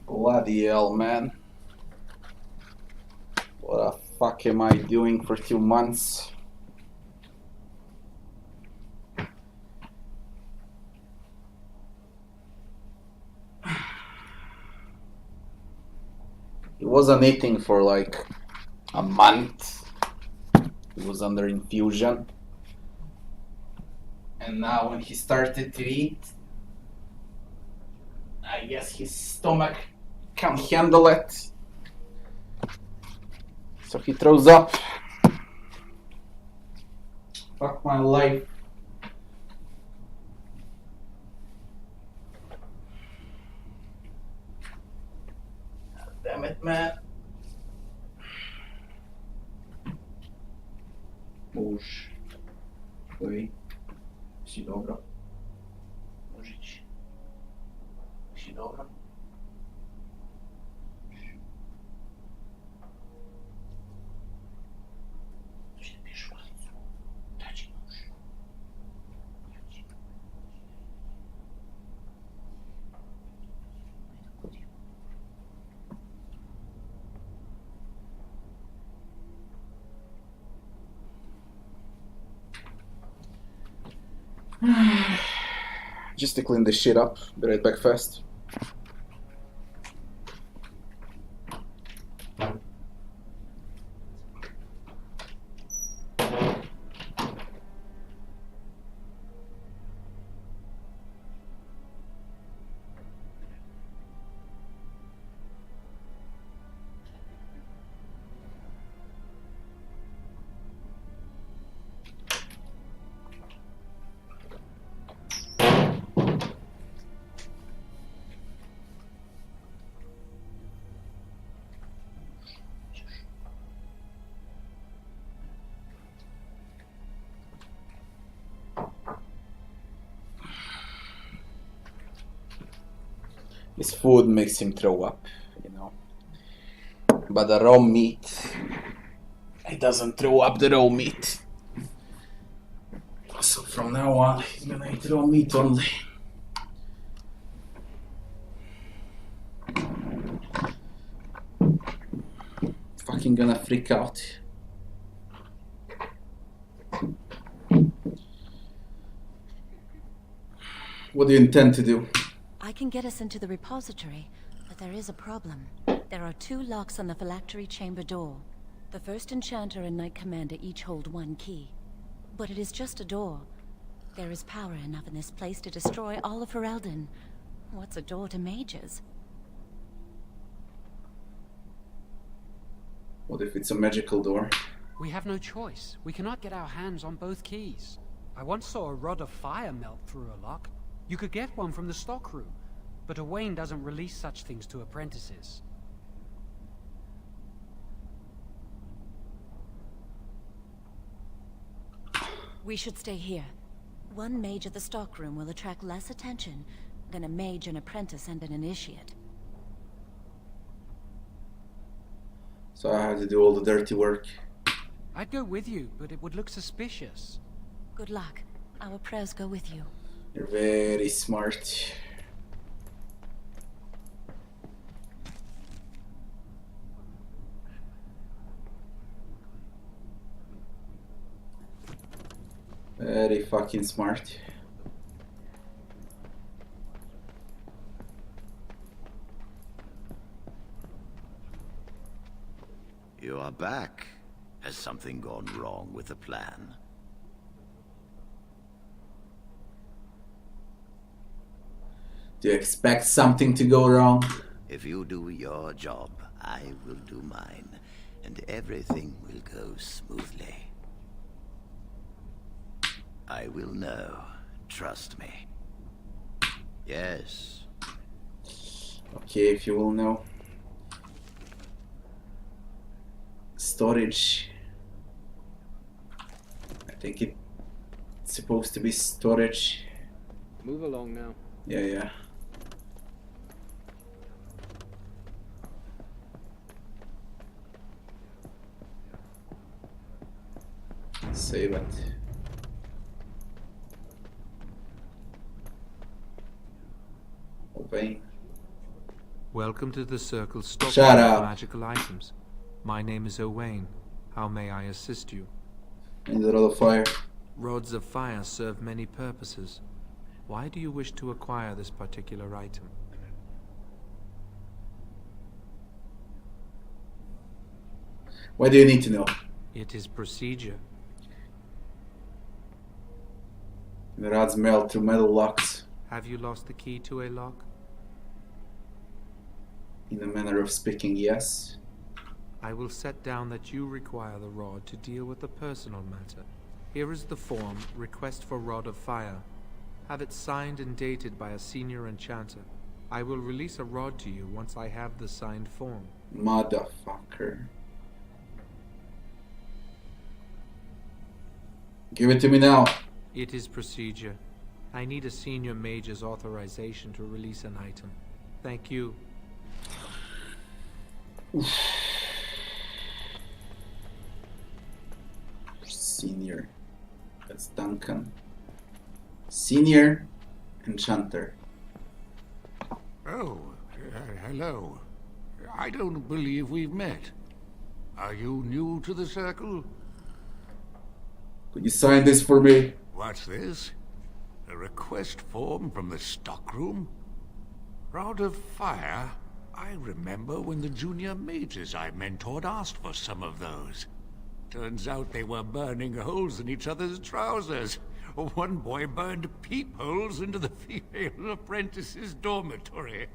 A: Bloody hell, man. What the fuck am I doing for 2 months? He wasn't eating for like a month. He was under infusion. And now when he started to eat, I guess his stomach can't handle it. So he throws up. Fuck my life. God damn it, man. Si dobro. Nožić. Si dobro. Just to clean this shit up. Be right back fast. His food makes him throw up, you know. But the raw meat, he doesn't throw up the raw meat. So from now on, he's gonna eat raw meat only. Fucking gonna freak out. What do you intend to do?
K: I can get us into the repository, but there is a problem. There are 2 locks on the phylactery chamber door. The first enchanter and knight commander each hold 1 key. But it is just a door. There is power enough in this place to destroy all of Ferelden. What's a door to mages?
A: What if it's a magical door?
J: We have no choice. We cannot get our hands on both keys. I once saw a rod of fire melt through a lock. You could get one from the stockroom, but Owain doesn't release such things to apprentices.
K: We should stay here. One mage at the stockroom will attract less attention than a mage, an apprentice, and an initiate.
A: So I have to do all the dirty work.
J: I'd go with you, but it would look suspicious.
K: Good luck. Our prayers go with you.
A: You're very smart. Very fucking smart.
I: You are back. Has something gone wrong with the plan?
A: Do you expect something to go wrong?
I: If you do your job, I will do mine, and everything will go smoothly. I will know. Trust me. Yes.
A: Okay, if you will know. Storage. I think it's supposed to be storage.
J: Move along now.
A: Yeah. Save it. Open.
L: Welcome to the Circle's stock
A: Shut
L: of
A: up.
L: magical items. My name is Owain. How may I assist you?
A: In the rod of fire.
L: Rods of fire serve many purposes. Why do you wish to acquire this particular item?
A: Why do you need to know?
L: It is procedure.
A: The rods melt through metal locks.
L: Have you lost the key to a lock?
A: In a manner of speaking, yes.
L: I will set down that you require the rod to deal with a personal matter. Here is the form, request for rod of fire. Have it signed and dated by a senior enchanter. I will release a rod to you once I have the signed form.
A: Motherfucker. Give it to me now.
L: It is procedure. I need a senior mage's authorization to release an item. Thank you.
A: Senior. That's Duncan. Senior enchanter.
M: Oh, hello. I don't believe we've met. Are you new to the circle?
A: Could you sign this for me?
M: What's this? A request form from the stockroom? Rod of Fire? I remember when the junior mages I mentored asked for some of those. Turns out they were burning holes in each other's trousers. One boy burned peepholes into the female apprentice's dormitory.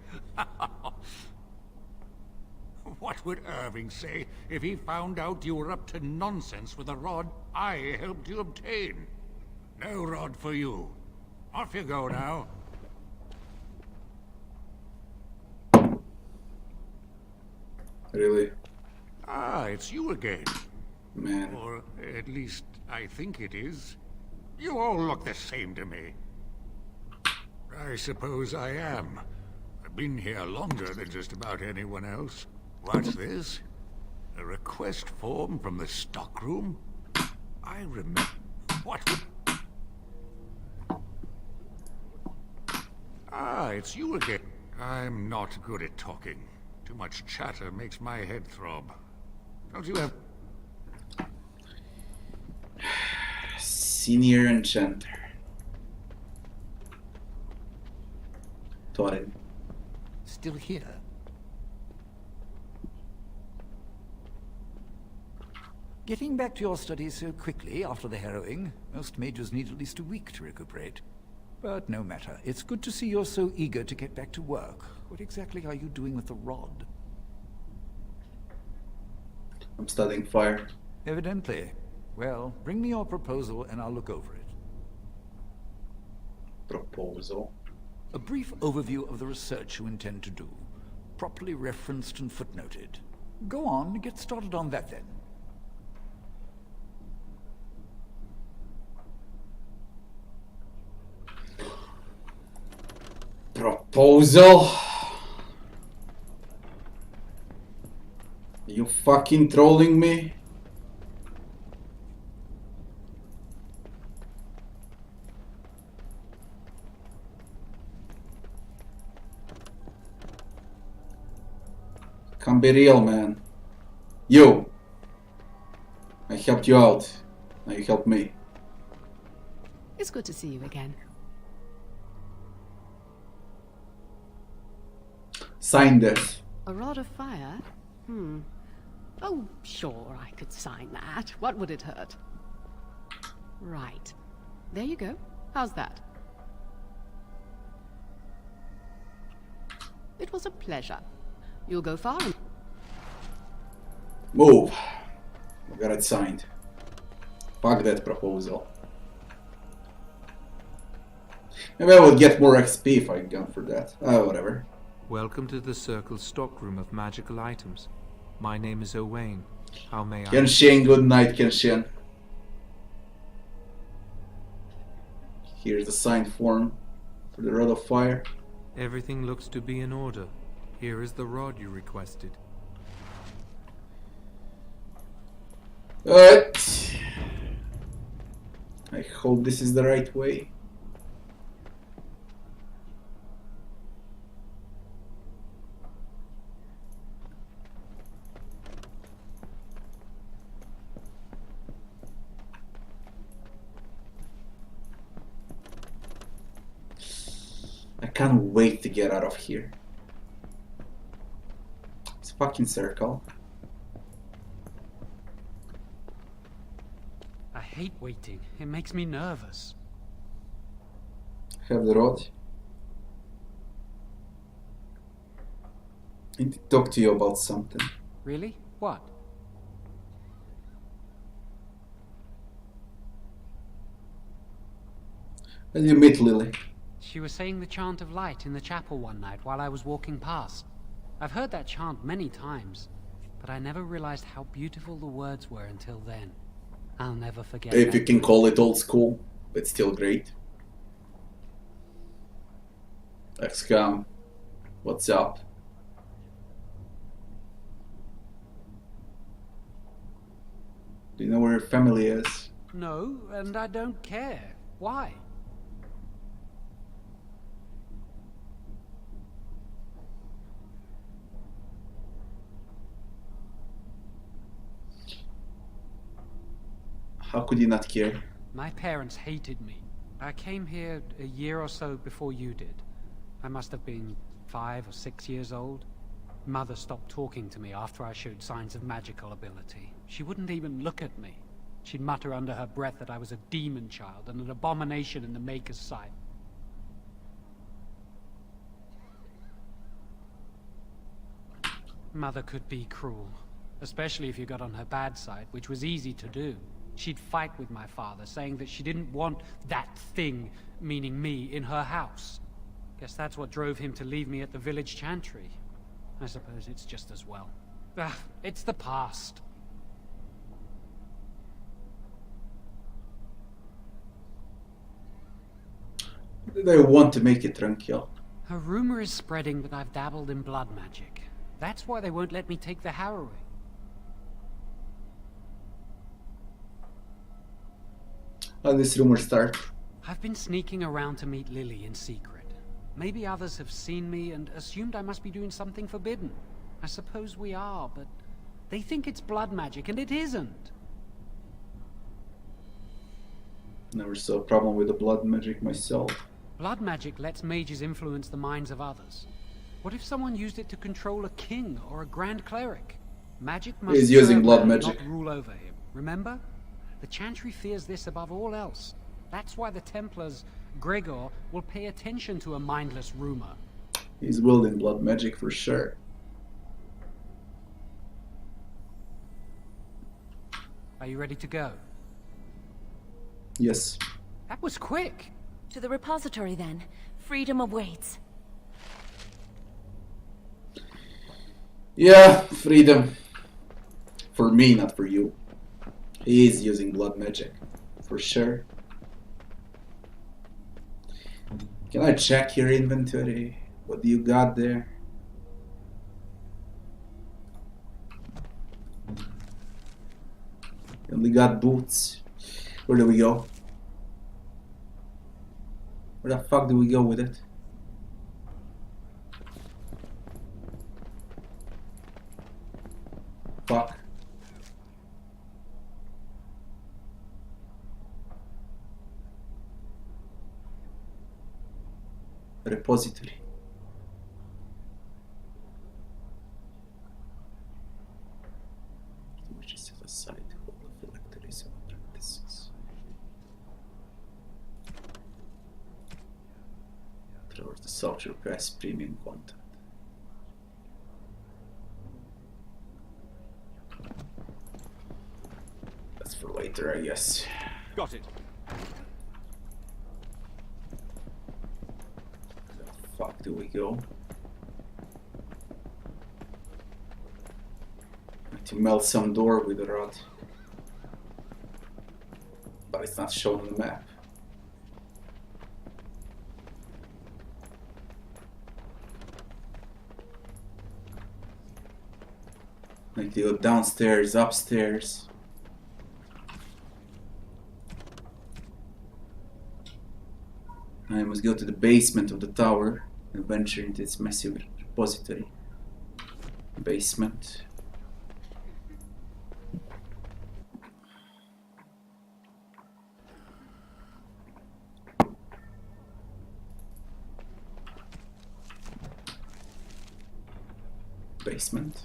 M: What would Irving say if he found out you were up to nonsense with a rod I helped you obtain? No rod for you. Off you go now.
A: Really?
M: Ah, it's you again.
A: Man.
M: Or at least I think it is. You all look the same to me. I suppose I am. I've been here longer than just about anyone else. What's this? A request form from the stockroom? I remember... What? Ah, it's you again. I'm not good at talking. Too much chatter makes my head throb. Don't you have...
A: Senior enchanter. Torin.
E: Still here? Getting back to your studies so quickly after the harrowing, most mages need at least a week to recuperate. But no matter. It's good to see you're so eager to get back to work. What exactly are you doing with the rod?
A: I'm studying fire.
E: Evidently. Well, bring me your proposal and I'll look over it.
A: Proposal?
E: A brief overview of the research you intend to do. Properly referenced and footnoted. Go on, get started on that then.
A: Proposal? You fucking trolling me? Can't be real, man. You! I helped you out. Now you help me.
B: It's good to see you again.
A: Sign this.
B: A rod of fire? Oh, sure, I could sign that. What would it hurt? Right. There you go. How's that? It was a pleasure. You'll go far and...
A: Move. I got it signed. Fuck that proposal. Maybe I would get more XP if I'd gone for that. Whatever.
L: Welcome to the Circle's stockroom of magical items. My name is Owain. How may I...
A: Kenshin, good night, Kenshin. Here's the signed form for the Rod of Fire.
L: Everything looks to be in order. Here is the rod you requested.
A: Alright. I hope this is the right way. I can't wait to get out of here. It's a fucking circle.
J: I hate waiting. It makes me nervous.
A: Have the rod. I need to talk to you about something.
J: Really? What?
A: When you meet Lily?
J: She was saying the chant of light in the chapel one night while I was walking past. I've heard that chant many times, but I never realized how beautiful the words were until then. I'll never forget
A: If
J: that.
A: you can call it old school. but still great. XCOM, what's up? Do you know where your family is?
J: No, and I don't care. Why?
A: How could you not care?
J: My parents hated me. I came here a year or so before you did. I must have been 5 or 6 years old. Mother stopped talking to me after I showed signs of magical ability. She wouldn't even look at me. She'd mutter under her breath that I was a demon child and an abomination in the Maker's sight. Mother could be cruel, especially if you got on her bad side, which was easy to do. She'd fight with my father, saying that she didn't want that thing, meaning me, in her house. Guess that's what drove him to leave me at the village chantry. I suppose it's just as well. Ah, it's the past.
A: They want to make it tranquil.
J: A rumor is spreading that I've dabbled in blood magic. That's why they won't let me take the harrowing.
A: How did this rumor start?
J: I've been sneaking around to meet Lily in secret. Maybe others have seen me and assumed I must be doing something forbidden. I suppose we are, but they think it's blood magic, and it isn't.
A: Never saw a problem with the blood magic myself.
J: Blood magic lets mages influence the minds of others. What if someone used it to control a king or a grand cleric? Magic must
A: He's using
J: serve
A: blood
J: them,
A: magic.
J: not rule over him. Remember? The Chantry fears this above all else. That's why the Templars, Gregor, will pay attention to a mindless rumor.
A: He's wielding blood magic for sure.
J: Are you ready to go?
A: Yes.
J: That was quick.
K: To the repository, then. Freedom awaits.
A: Yeah, freedom. For me, not for you. He is using blood magic. For sure. Can I check your inventory? What do you got there? You only got boots. Where do we go? Where the fuck do we go with it? Fuck. Repository. Which is set aside for the phylacteries and practices. Towards the Soldier Press premium content. That's for later, I guess.
D: Got it.
A: Where the fuck do we go? Need to melt some door with a rod. But it's not shown on the map. Like to go downstairs, upstairs. I must go to the basement of the tower and venture into its massive repository. Basement. Basement.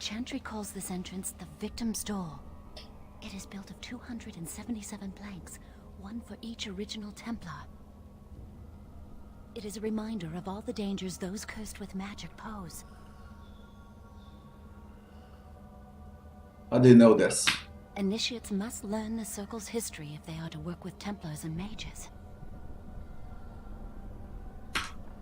K: Chantry calls this entrance the Victim's Door. It is built of 277 planks, one for each original Templar. It is a reminder of all the dangers those cursed with magic pose.
A: How do you know this?
K: Initiates must learn the Circle's history if they are to work with Templars and mages.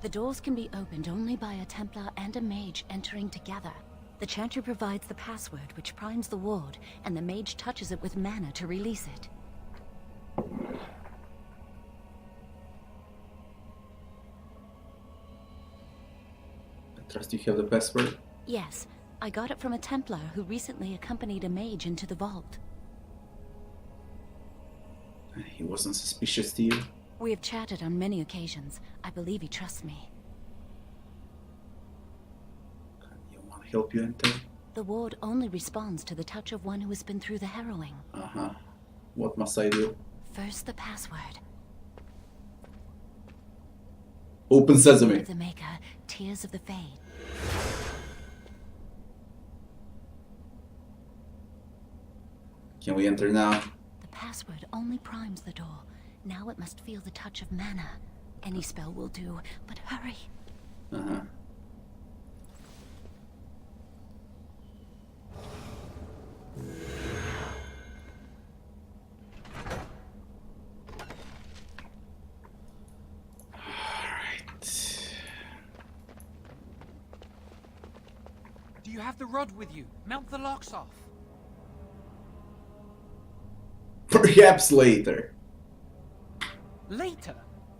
K: The doors can be opened only by a Templar and a mage entering together. The Chantry provides the password, which primes the ward, and the mage touches it with mana to release it.
A: I trust you have the password?
K: Yes, I got it from a Templar who recently accompanied a mage into the vault.
A: He wasn't suspicious to you?
K: We have chatted on many occasions. I believe he trusts me.
A: Help you enter?
K: The ward only responds to the touch of one who has been through the harrowing.
A: What must I do?
K: First, the password.
A: Open sesame.
K: The Maker, Tears of the Fade.
A: Can we enter now?
K: The password only primes the door. Now it must feel the touch of mana. Any spell will do, but hurry.
J: Do you have the rod with you? Melt the locks off.
A: Perhaps later.
J: Later?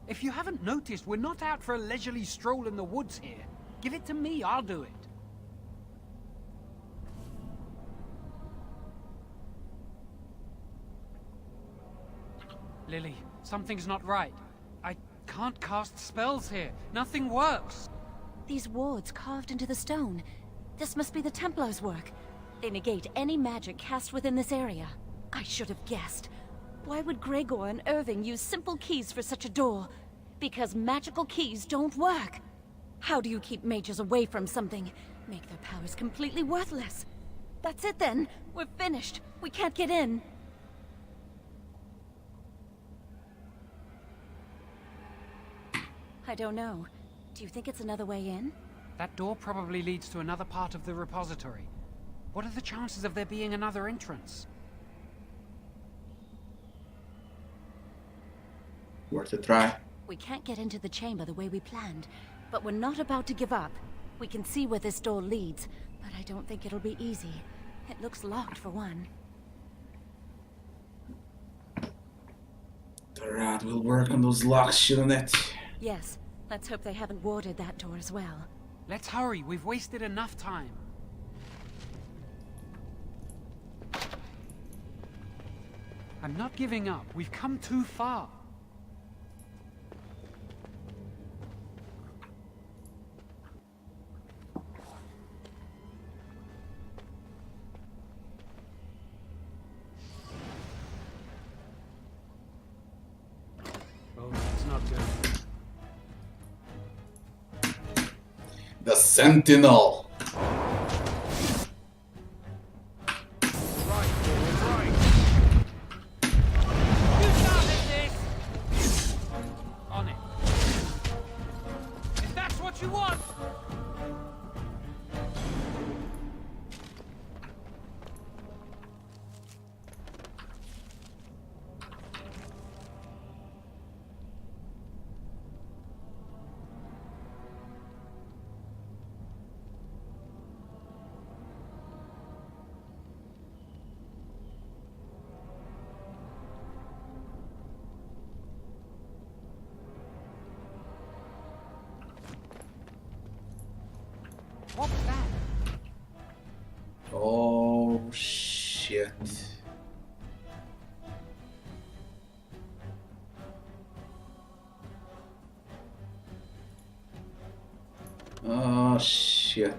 J: If you haven't noticed, we're not out for a leisurely stroll in the woods here. Give it to me, I'll do it. Lily, something's not right. I can't cast spells here. Nothing works.
K: These wards carved into the stone. This must be the Templars' work. They negate any magic cast within this area. I should have guessed. Why would Gregor and Irving use simple keys for such a door? Because magical keys don't work. How do you keep mages away from something? Make their powers completely worthless. That's it then. We're finished. We can't get in. I don't know. Do you think it's another way in?
J: That door probably leads to another part of the repository. What are the chances of there being another entrance?
A: Worth a try.
K: We can't get into the chamber the way we planned, but we're not about to give up. We can see where this door leads, but I don't think it'll be easy. It looks locked for one.
A: The rat will work on those locks, shouldn't it?
K: Yes, let's hope they haven't warded that door as well.
J: Let's hurry, we've wasted enough time. I'm not giving up, we've come too far. Oh, that's not good.
A: The Sentinel.
J: What was that?
A: Oh, shit. Oh, shit.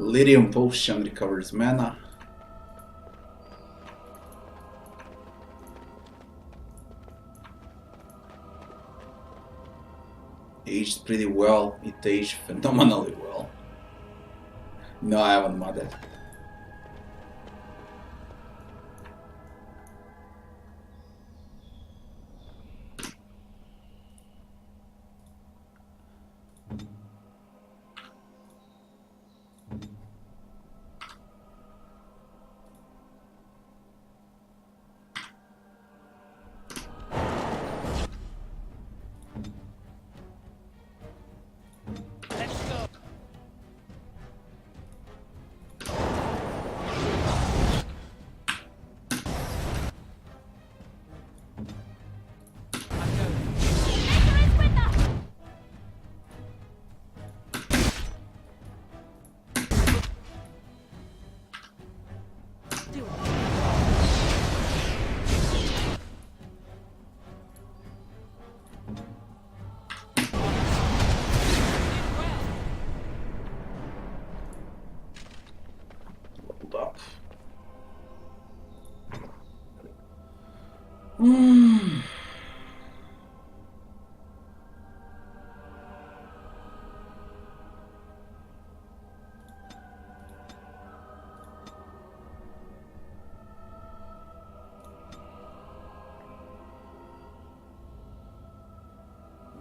A: Lyrium potion recovers mana. Aged pretty well. It aged phenomenally well. No, I haven't modded. Up.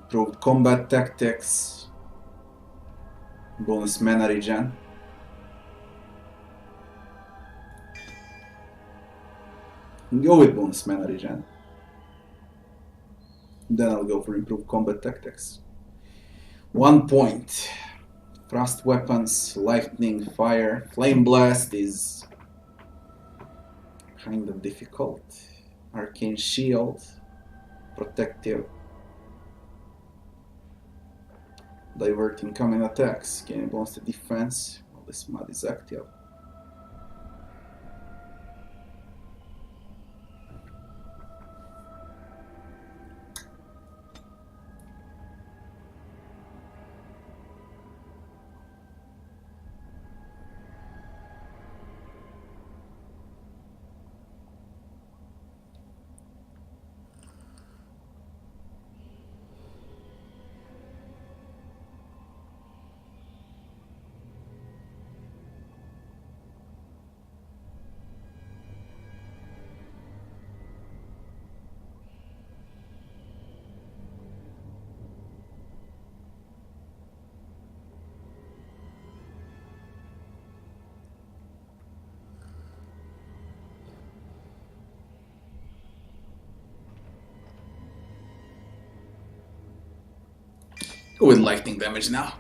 A: Improved combat tactics. Bonus mana regen. Go with bonus mana regen. Then I'll go for improved combat tactics. 1 point. Thrust weapons, lightning, fire. Flame blast is kind of difficult. Arcane shield, protective. Divert incoming attacks. Gain bonus to defense while this mod is active. Go with lightning damage now.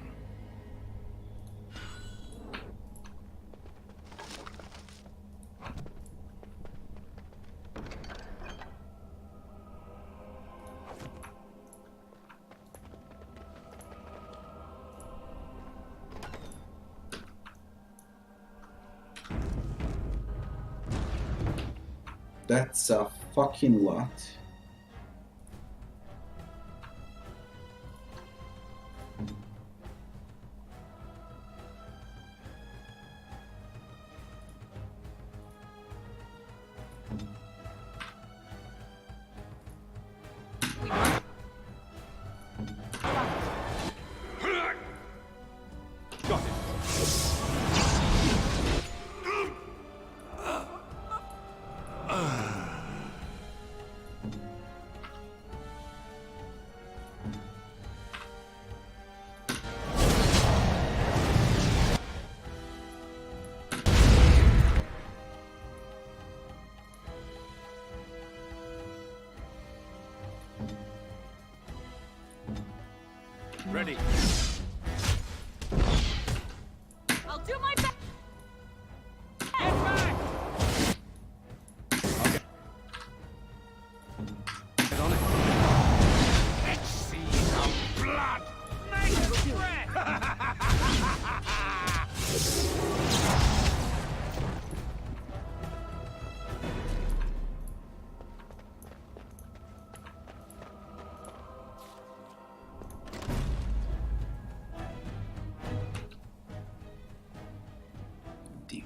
A: That's a fucking lot.
D: Ready.
B: I'll do my best.
D: Get back! Okay. Get on it. Let's see some blood. Make it spread.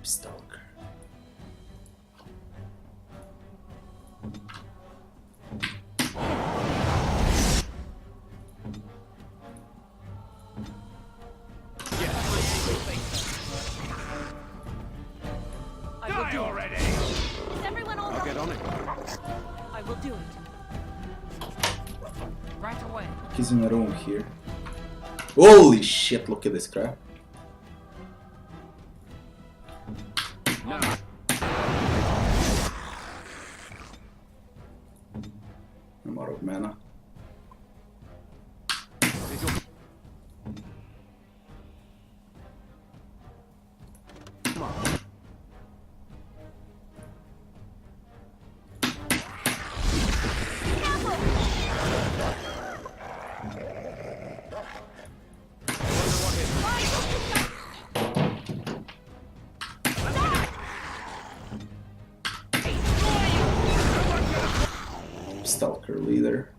A: Stalker.
D: Die already!
K: Is everyone all right?
C: Get on it.
K: I will do it. Right away.
A: He's in a room here. Holy shit, look at this crap.
C: No.
A: I'm out of mana.
C: Come on.
A: Stalker leader.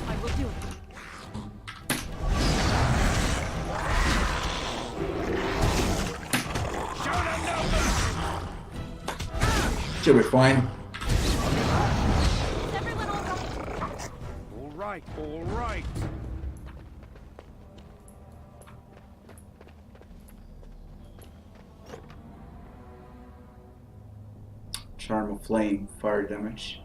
K: I will do it.
A: Should be fine.
K: Is everyone all right?
C: All right, all right.
A: Charm of flame, fire damage.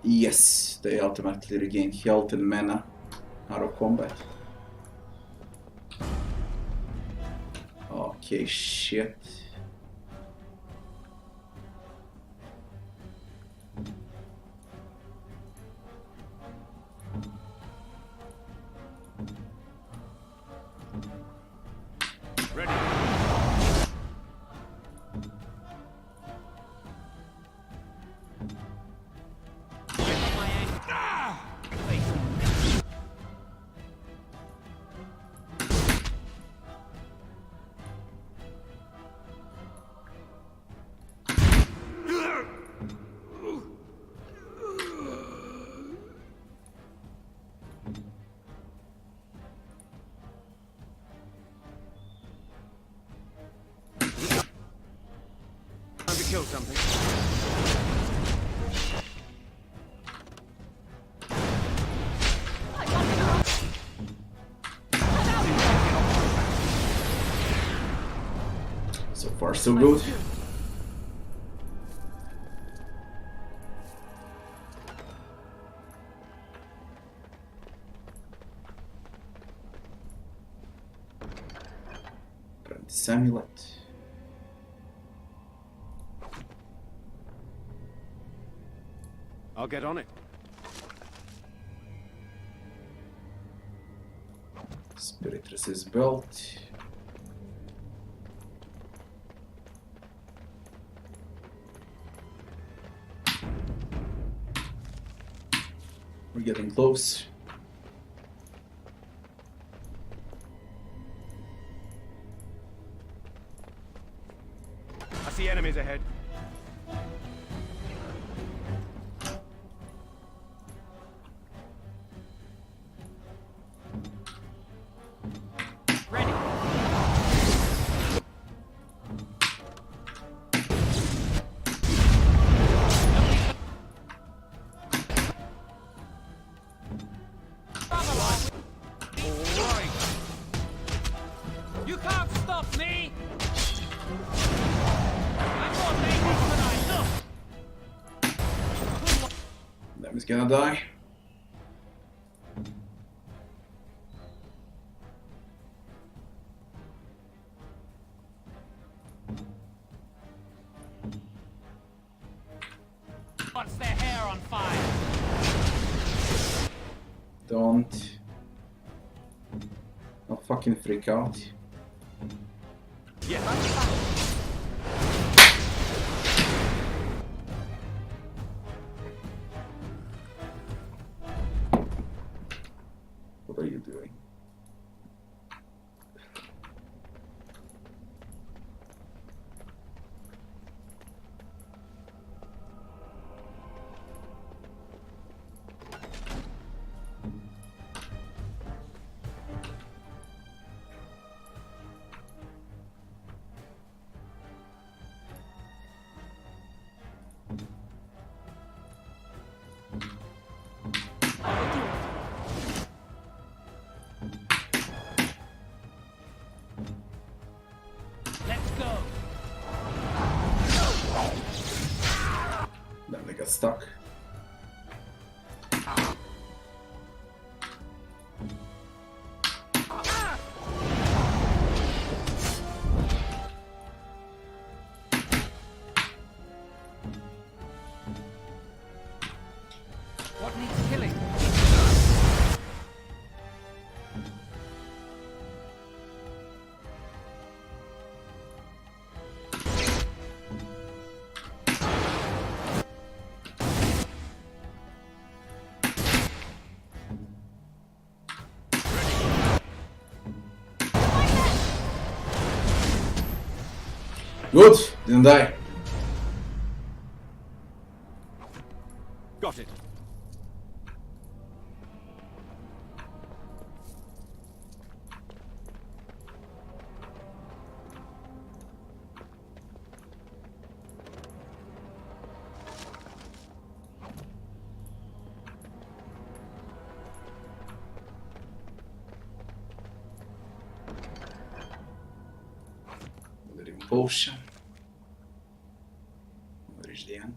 A: Yes, they automatically regain health and mana out of combat. Okay, shit.
C: Ready. Time to kill something.
A: So far, so good. Apprentice amulet.
C: I'll get on it.
A: Spirit resist belt. We're getting close.
C: I see enemies ahead.
D: You can't stop me! I'm more dangerous than I look!
A: Them is gonna die.
D: What's their hair on fire?
A: Don't. I'll fucking freak out. What are you doing?
D: Let's go.
A: Then they got stuck.
J: What needs killing?
A: Good, didn't die.
D: Got it.
A: Living potion. Where is the end?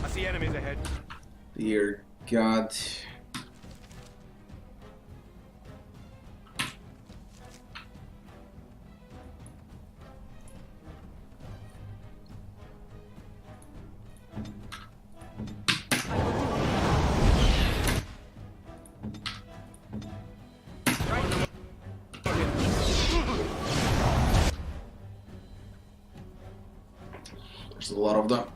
D: I see enemies ahead.
A: Dear God. There's a lot of them.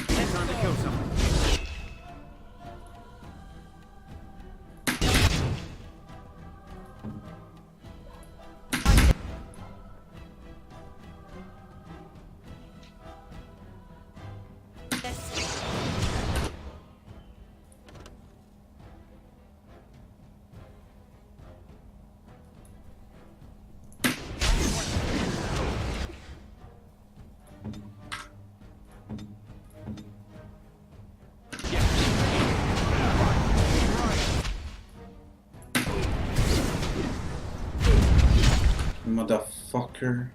D: Time to kill someone.
A: Motherfucker.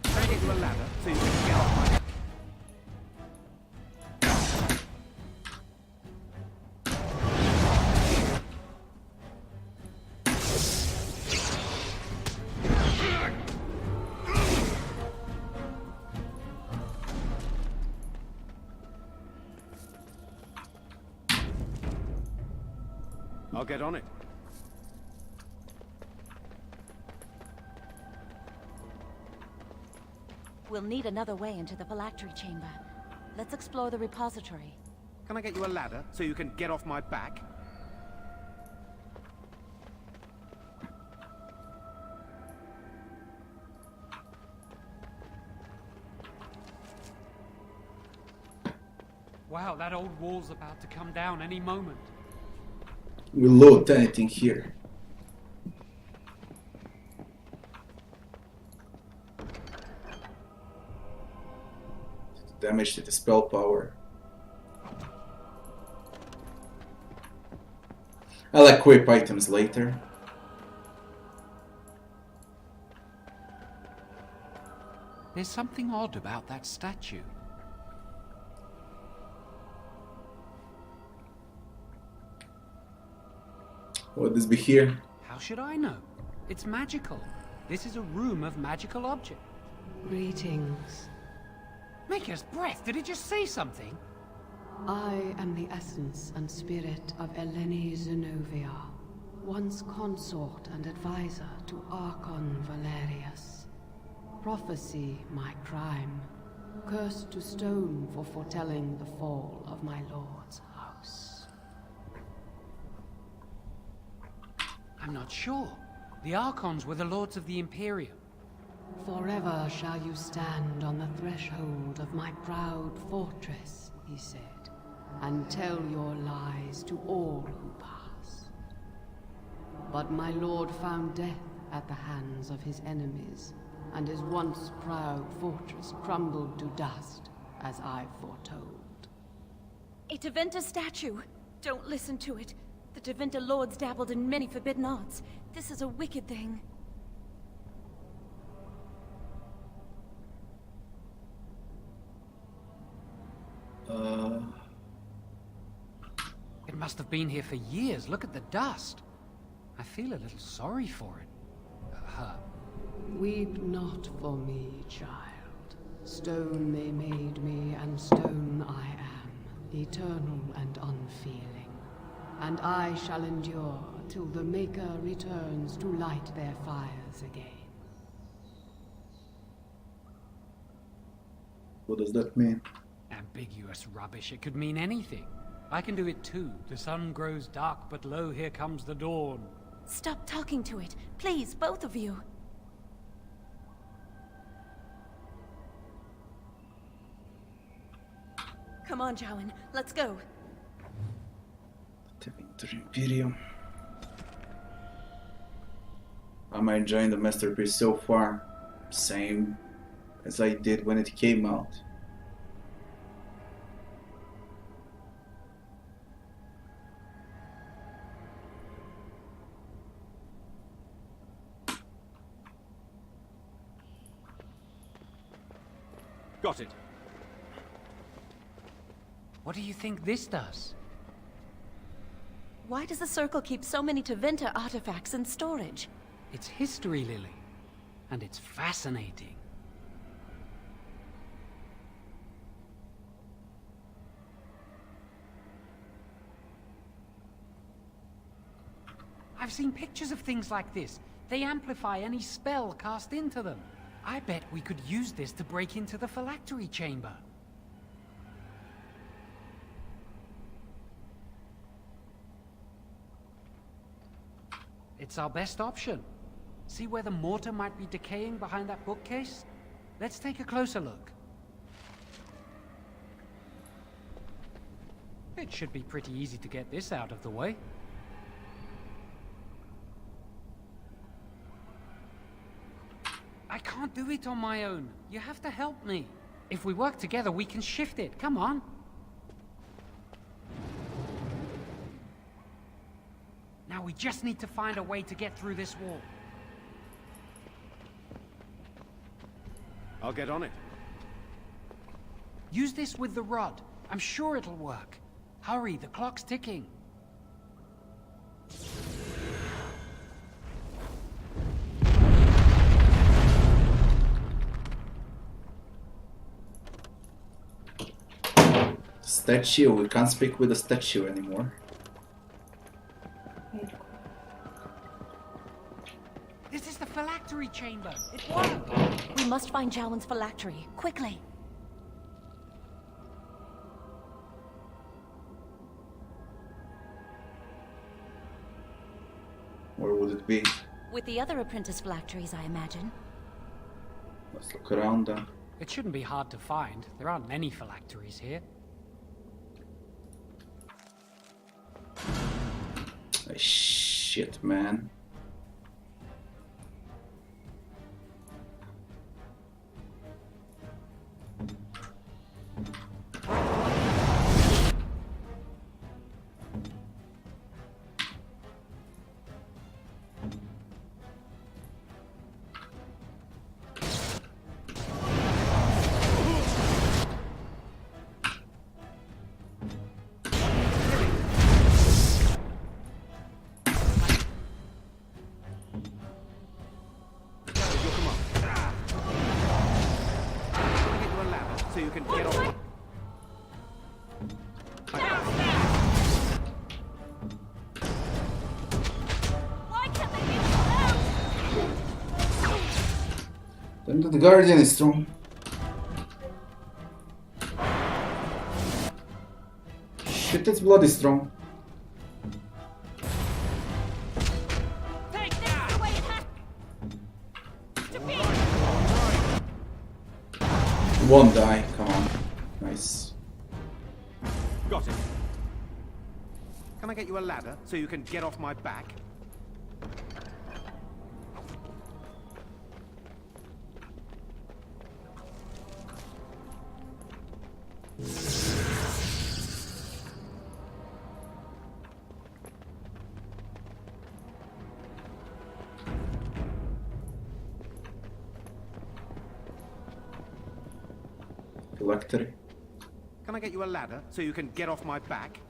D: Can I get you a ladder so you can get off my... I'll get on it.
K: We'll need another way into the phylactery chamber. Let's explore the repository.
D: Can I get you a ladder so you can get off my back?
J: Wow, that old wall's about to come down any moment.
A: We'll load anything here. Damage to the spell power. I'll equip items later.
J: There's something odd about that statue.
A: Would this be here?
J: How should I know? It's magical. This is a room of magical objects.
B: Greetings.
J: Maker's breath, did it just say something?
B: I am the essence and spirit of Eleni Zenobia, once consort and advisor to Archon Valerius. Prophecy my crime, cursed to stone for foretelling the fall of my lord's house.
J: I'm not sure. The Archons were the lords of the Imperium.
B: Forever shall you stand on the threshold of my proud fortress, he said, and tell your lies to all who pass. But my lord found death at the hands of his enemies, and his once proud fortress crumbled to dust, as I foretold.
K: A Tevinter statue! Don't listen to it. The Tevinter lords dabbled in many forbidden arts. This is a wicked thing.
J: It must have been here for years. Look at the dust. I feel a little sorry for it. Her.
B: Weep not for me, child. Stone they made me, and stone I am, eternal and unfeeling. And I shall endure till the Maker returns to light their fires again.
A: What does that mean?
J: Ambiguous rubbish. It could mean anything. I can do it too. The sun grows dark, but lo, here comes the dawn.
K: Stop talking to it. Please, both of you. Come on, Jowan. Let's go.
A: Tevinter Imperium. Am I enjoying the masterpiece so far? Same as I did when it came out.
C: Got it.
J: What do you think this does?
K: Why does the Circle keep so many Tevinter artifacts in storage?
J: It's history, Lily. And it's fascinating. I've seen pictures of things like this. They amplify any spell cast into them. I bet we could use this to break into the phylactery chamber. It's our best option. See where the mortar might be decaying behind that bookcase? Let's take a closer look. It should be pretty easy to get this out of the way. I can't do it on my own. You have to help me. If we work together, we can shift it. Come on. Now we just need to find a way to get through this wall.
C: I'll get on it.
J: Use this with the rod. I'm sure it'll work. Hurry, the clock's ticking.
A: Statue. We can't speak with the statue anymore.
J: This is the phylactery chamber. It worked.
K: We must find Jowan's phylactery. Quickly.
A: Where would it be?
K: With the other apprentice phylacteries, I imagine.
A: Let's look around then.
J: It shouldn't be hard to find. There aren't many phylacteries here.
A: Shit, man. Then the Guardian is strong. Shit, it's bloody strong. Won't die, come on. Nice.
N: Got it. Can I get you a ladder so you can get off my back?
A: Phylactery.
N: Can I get you a ladder so you can get off my back?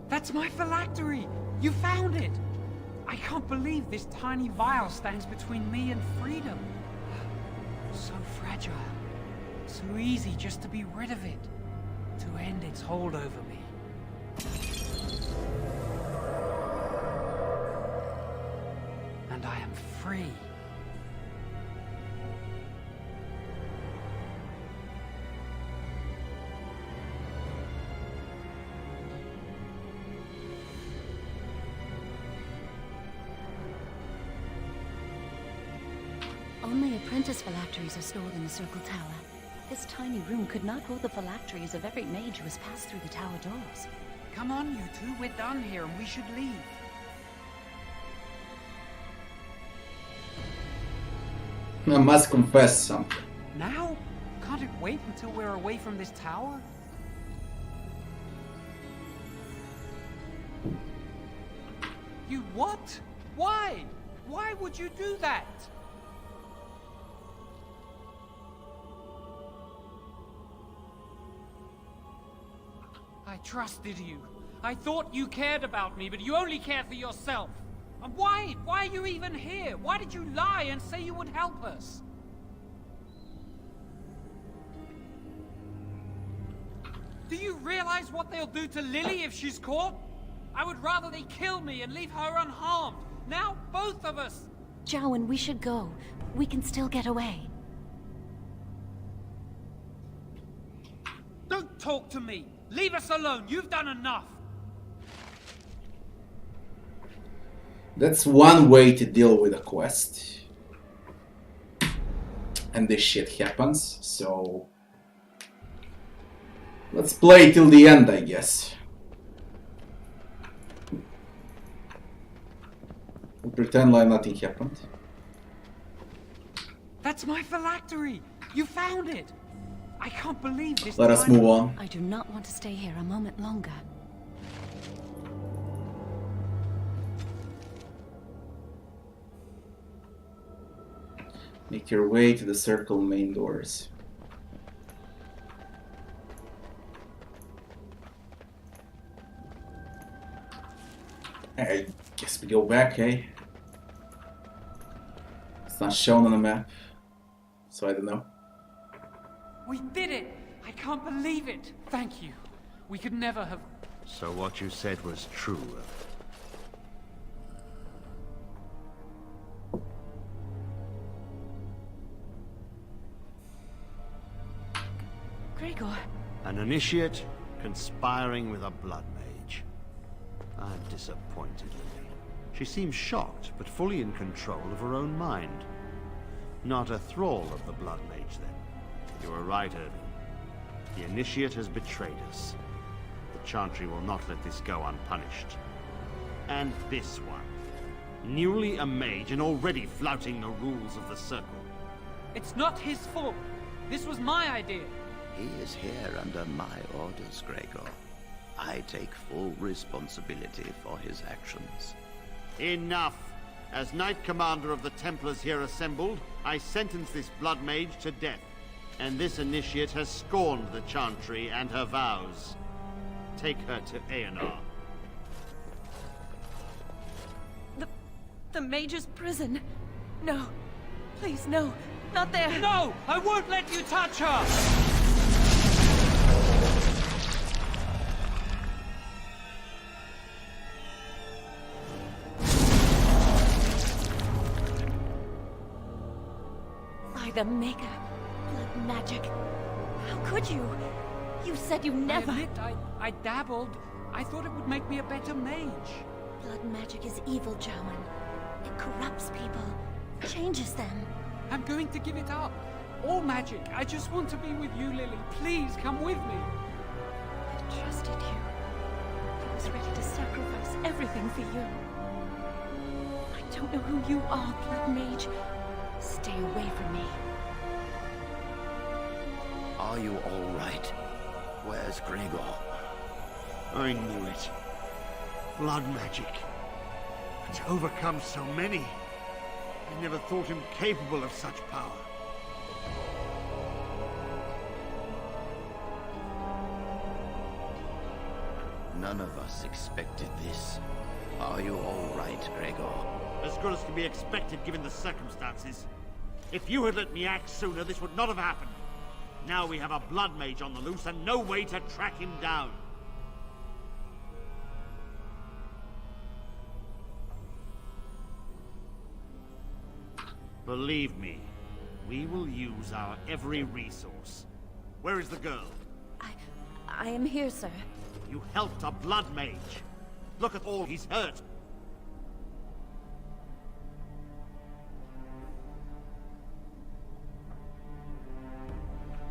J: That's my phylactery! You found it! I can't believe this tiny vial stands between me and freedom. So fragile. So easy just to be rid of it. To end its hold over me. And I am free.
K: Only apprentice phylacteries are stored in the Circle Tower. This tiny room could not hold the phylacteries of every mage who has passed through the tower doors.
J: Come on, you two, we're done here and we should leave.
A: I must confess something.
J: Now? Can't it wait until we're away from this tower? You what? Why? Why would you do that? I trusted you. I thought you cared about me, but you only care for yourself. And why? Why are you even here? Why did you lie and say you would help us? Do you realize what they'll do to Lily if she's caught? I would rather they kill me and leave her unharmed. Now, both of us.
K: Jowan, we should go. We can still get away.
J: Don't talk to me. Leave us alone. You've done enough.
A: That's one way to deal with a quest. And this shit happens, so... let's play till the end, I guess. We'll pretend like nothing happened.
J: That's my phylactery. You found it. I can't believe this.
A: Let us move on.
K: I do not want to stay here a moment longer.
A: Make your way to the circle main doors. I guess we go back, eh? It's not shown on the map, so I don't know.
J: We did it! I can't believe it! Thank you. We could never have...
H: So what you said was true.
K: Gregor.
H: An initiate conspiring with a blood mage. I'm disappointed, Lily. She seems shocked, but fully in control of her own mind. Not a thrall of the blood mage, then. You were right, Irving. The initiate has betrayed us. The Chantry will not let this go unpunished. And this one. Newly a mage and already flouting the rules of the Circle.
J: It's not his fault. This was my idea.
I: He is here under my orders, Gregor. I take full responsibility for his actions.
H: Enough! As Knight Commander of the Templars here assembled, I sentence this blood mage to death. And this initiate has scorned the Chantry and her vows. Take her to Aenar.
K: The mage's prison. No. Please, no. Not there.
J: No! I won't let you touch her!
K: By the Maker. Blood magic. How could you? You said you never...
J: I admit, I dabbled. I thought it would make me a better mage.
K: Blood magic is evil, German. It corrupts people, changes them.
J: I'm going to give it up. All magic. I just want to be with you, Lily. Please, come with me.
K: I trusted you. I was ready to sacrifice everything for you. I don't know who you are, Blood Mage. Stay away from me.
I: Are you all right? Where's Gregor?
H: I knew it. Blood magic. To overcome so many. I never thought him capable of such power.
I: None of us expected this. Are you all right, Gregor?
H: As good as can be expected given the circumstances. If you had let me act sooner, this would not have happened. Now we have a blood mage on the loose and no way to track him down. Believe me, we will use our every resource. Where is the girl?
K: I am here, sir.
H: You helped a blood mage. Look at all he's hurt.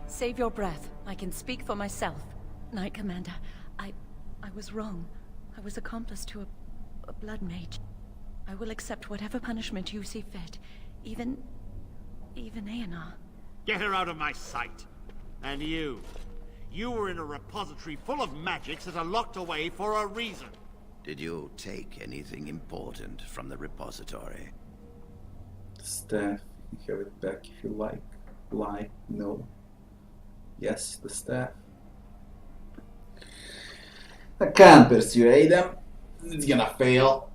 K: Save your breath. I can speak for myself. Knight Commander, I was wrong. I was accomplice to a blood mage. I will accept whatever punishment you see fit. Even Aenar.
H: Get her out of my sight. And you. You were in a repository full of magics that are locked away for a reason.
I: Did you take anything important from the repository?
A: Staff. You can have it back if you like. Lie. No. Yes, the staff. I can't persuade them. It's gonna fail.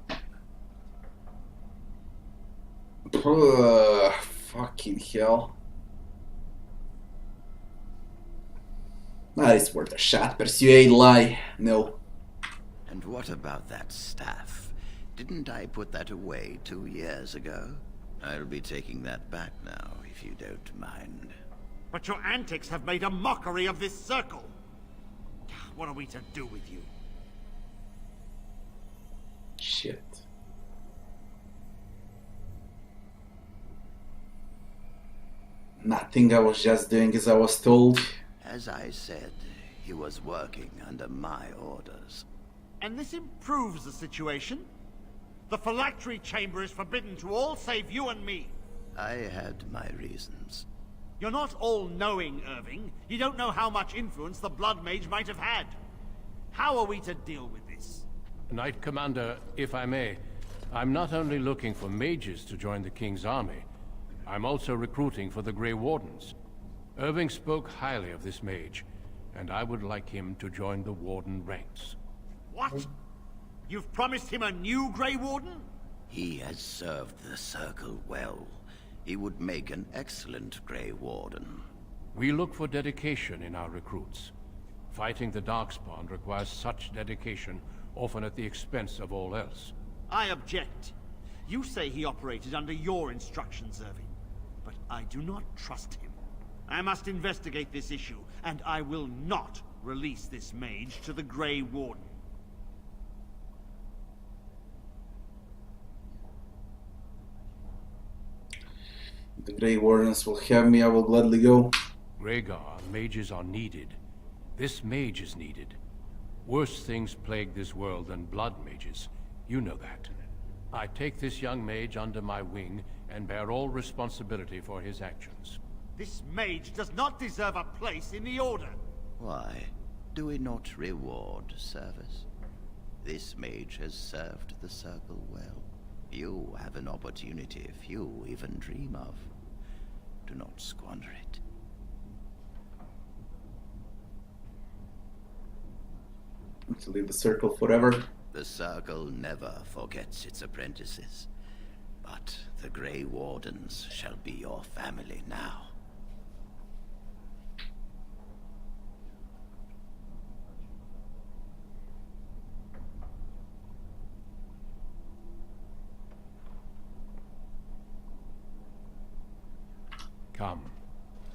A: Fucking hell. It's worth a shot. Persuade, lie. No.
I: And what about that staff? Didn't I put that away 2 years ago? I'll be taking that back now, if you don't mind.
H: But your antics have made a mockery of this circle. What are we to do with you?
A: Shit. Nothing, I was just doing as I was told.
I: As I said, he was working under my orders.
H: And this improves the situation? The phylactery chamber is forbidden to all save you and me.
I: I had my reasons.
H: You're not all-knowing, Irving. You don't know how much influence the Blood Mage might have had. How are we to deal with this?
C: Knight Commander, if I may, I'm not only looking for mages to join the King's army, I'm also recruiting for the Grey Wardens. Irving spoke highly of this mage, and I would like him to join the Warden ranks.
H: What? You've promised him a new Grey Warden?
I: He has served the Circle well. He would make an excellent Grey Warden.
C: We look for dedication in our recruits. Fighting the Darkspawn requires such dedication, often at the expense of all else.
H: I object. You say he operated under your instructions, Irving. But I do not trust him. I must investigate this issue, and I will not release this mage to the Grey Warden.
A: The Grey Wardens will have me, I will gladly go.
C: Rhaegar, mages are needed. This mage is needed. Worse things plague this world than blood mages. You know that. I take this young mage under my wing and bear all responsibility for his actions.
H: This mage does not deserve a place in the Order.
I: Why? Do we not reward service? This mage has served the Circle well. You have an opportunity few even dream of. Do not squander it.
A: To leave the Circle forever.
I: The Circle never forgets its apprentices. But the Grey Wardens shall be your family now.
C: Come.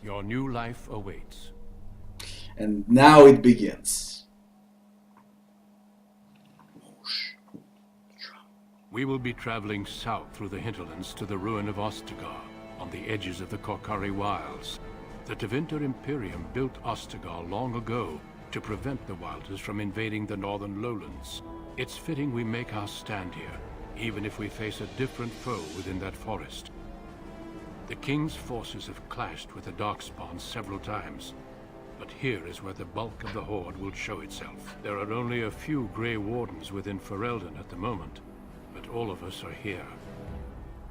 C: Your new life awaits.
A: And now it begins.
C: We will be traveling south through the hinterlands to the ruin of Ostagar, on the edges of the Korkari Wilds. The Tevinter Imperium built Ostagar long ago to prevent the Wilders from invading the northern lowlands. It's fitting we make our stand here, even if we face a different foe within that forest. The King's forces have clashed with the Darkspawn several times, but here is where the bulk of the Horde will show itself. There are only a few Grey Wardens within Ferelden at the moment, but all of us are here.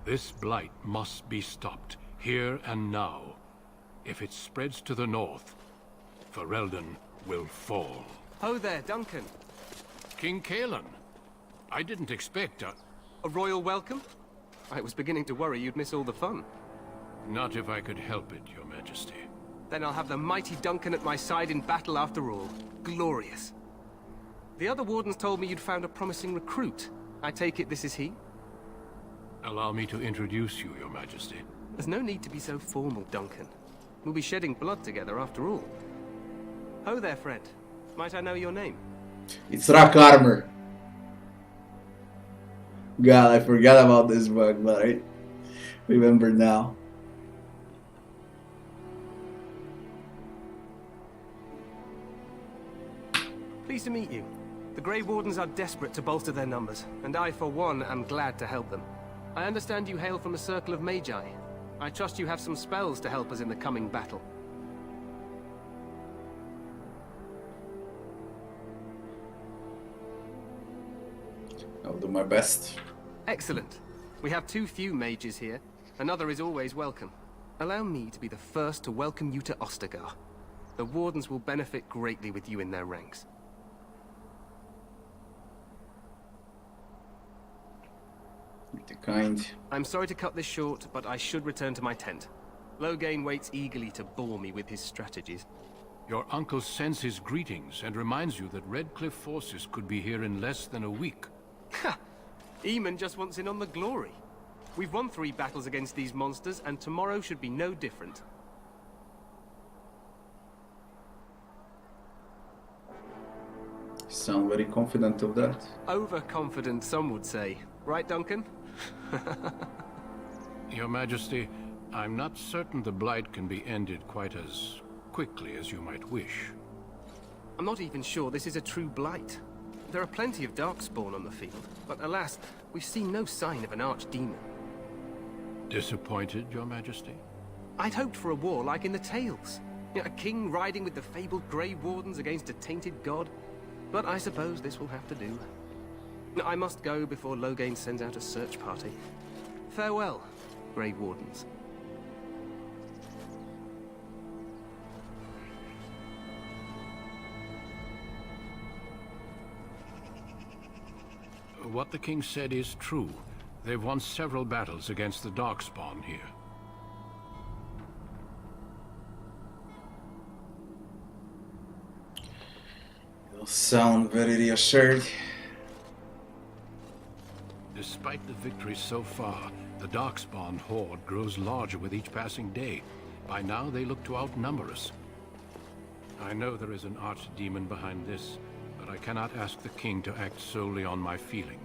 C: This blight must be stopped, here and now. If it spreads to the north, Ferelden will fall.
N: Ho there, Duncan.
C: King Kaelan, I didn't expect a
N: royal welcome? I was beginning to worry you'd miss all the fun.
C: Not if I could help it, Your Majesty.
N: Then I'll have the mighty Duncan at my side in battle after all. Glorious. The other Wardens told me you'd found a promising recruit. I take it this is he?
C: Allow me to introduce you, Your Majesty.
N: There's no need to be so formal, Duncan. We'll be shedding blood together after all. Ho there, friend. Might I know your name?
A: It's Rock Armor. God, I forgot about this bug, but I remember now.
N: Pleased to meet you. The Grey Wardens are desperate to bolster their numbers, and I, for one, am glad to help them. I understand you hail from a circle of Magi. I trust you have some spells to help us in the coming battle.
A: I'll do my best.
N: Excellent. We have too few mages here. Another is always welcome. Allow me to be the first to welcome you to Ostagar. The Wardens will benefit greatly with you in their ranks.
A: The kind.
N: I'm sorry to cut this short, but I should return to my tent. Loghain waits eagerly to bore me with his strategies.
C: Your uncle sends his greetings and reminds you that Redcliffe forces could be here in less than a week.
N: Ha! Eamon just wants in on the glory. We've won 3 battles against these monsters, and tomorrow should be no different.
A: You sound very confident of that.
N: Overconfident, some would say. Right, Duncan?
C: Your Majesty, I'm not certain the Blight can be ended quite as quickly as you might wish.
N: I'm not even sure this is a true blight. There are plenty of Darkspawn on the field, but alas, we've seen no sign of an archdemon.
C: Disappointed, Your Majesty?
N: I'd hoped for a war like in the tales. You know, a king riding with the fabled Grey Wardens against a tainted god. But I suppose this will have to do. I must go before Loghain sends out a search party. Farewell, Grey Wardens.
C: What the king said is true. They've won several battles against the Darkspawn here.
A: You sound very reassured.
C: Despite the victories so far, the Darkspawn horde grows larger with each passing day. By now, they look to outnumber us. I know there is an archdemon behind this, but I cannot ask the king to act solely on my feeling.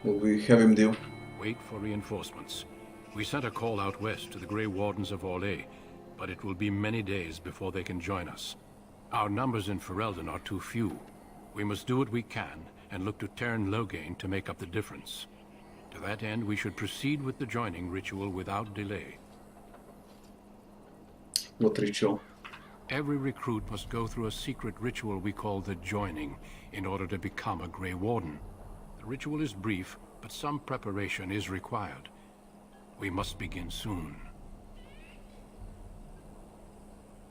A: What will we have him do?
C: Wait for reinforcements. We sent a call out west to the Grey Wardens of Orlais, but it will be many days before they can join us. Our numbers in Ferelden are too few. We must do what we can, and look to Teyrn Loghain to make up the difference. To that end, we should proceed with the joining ritual without delay.
A: What ritual?
C: Every recruit must go through a secret ritual we call the joining, in order to become a Grey Warden. The ritual is brief, but some preparation is required. We must begin soon.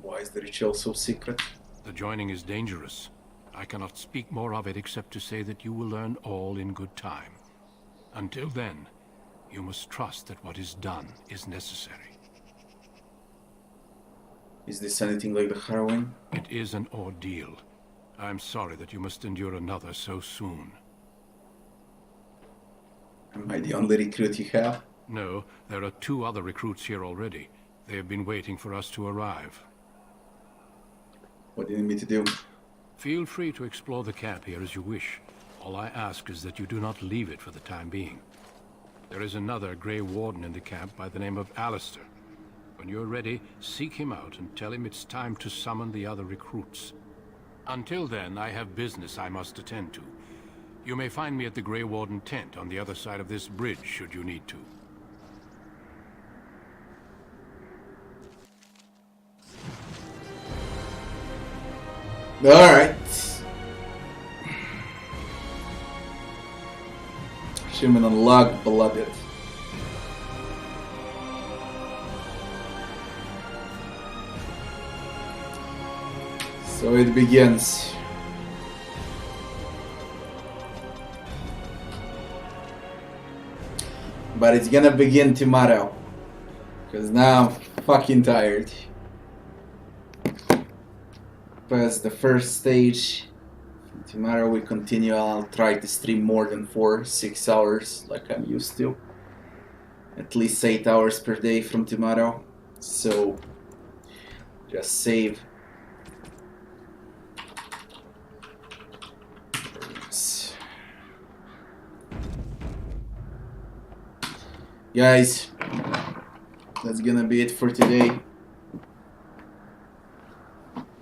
A: Why is the ritual so secret?
C: The joining is dangerous. I cannot speak more of it except to say that you will learn all in good time. Until then, you must trust that what is done is necessary.
A: Is this anything like the harrowing?
C: It is an ordeal. I'm sorry that you must endure another so soon.
A: Am I the only recruit you have?
C: No, there are 2 other recruits here already. They have been waiting for us to arrive.
A: What do you need me to do?
C: Feel free to explore the camp here as you wish. All I ask is that you do not leave it for the time being. There is another Grey Warden in the camp by the name of Alistair. When you're ready, seek him out and tell him it's time to summon the other recruits. Until then, I have business I must attend to. You may find me at the Grey Warden tent on the other side of this bridge, should you need to.
A: Alright. Human unlocked, blooded. So it begins. But it's gonna begin tomorrow. Because now I'm fucking tired. Past the first stage. Tomorrow we continue. I'll try to stream more than 4-6 hours like I'm used to. At least 8 hours per day from tomorrow. So just save. Guys, that's gonna be it for today.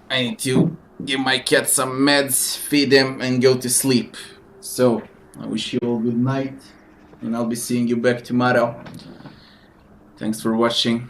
A: I need to give my cat some meds, feed him, and go to sleep. So, I wish you all good night, and I'll be seeing you back tomorrow. Thanks for watching.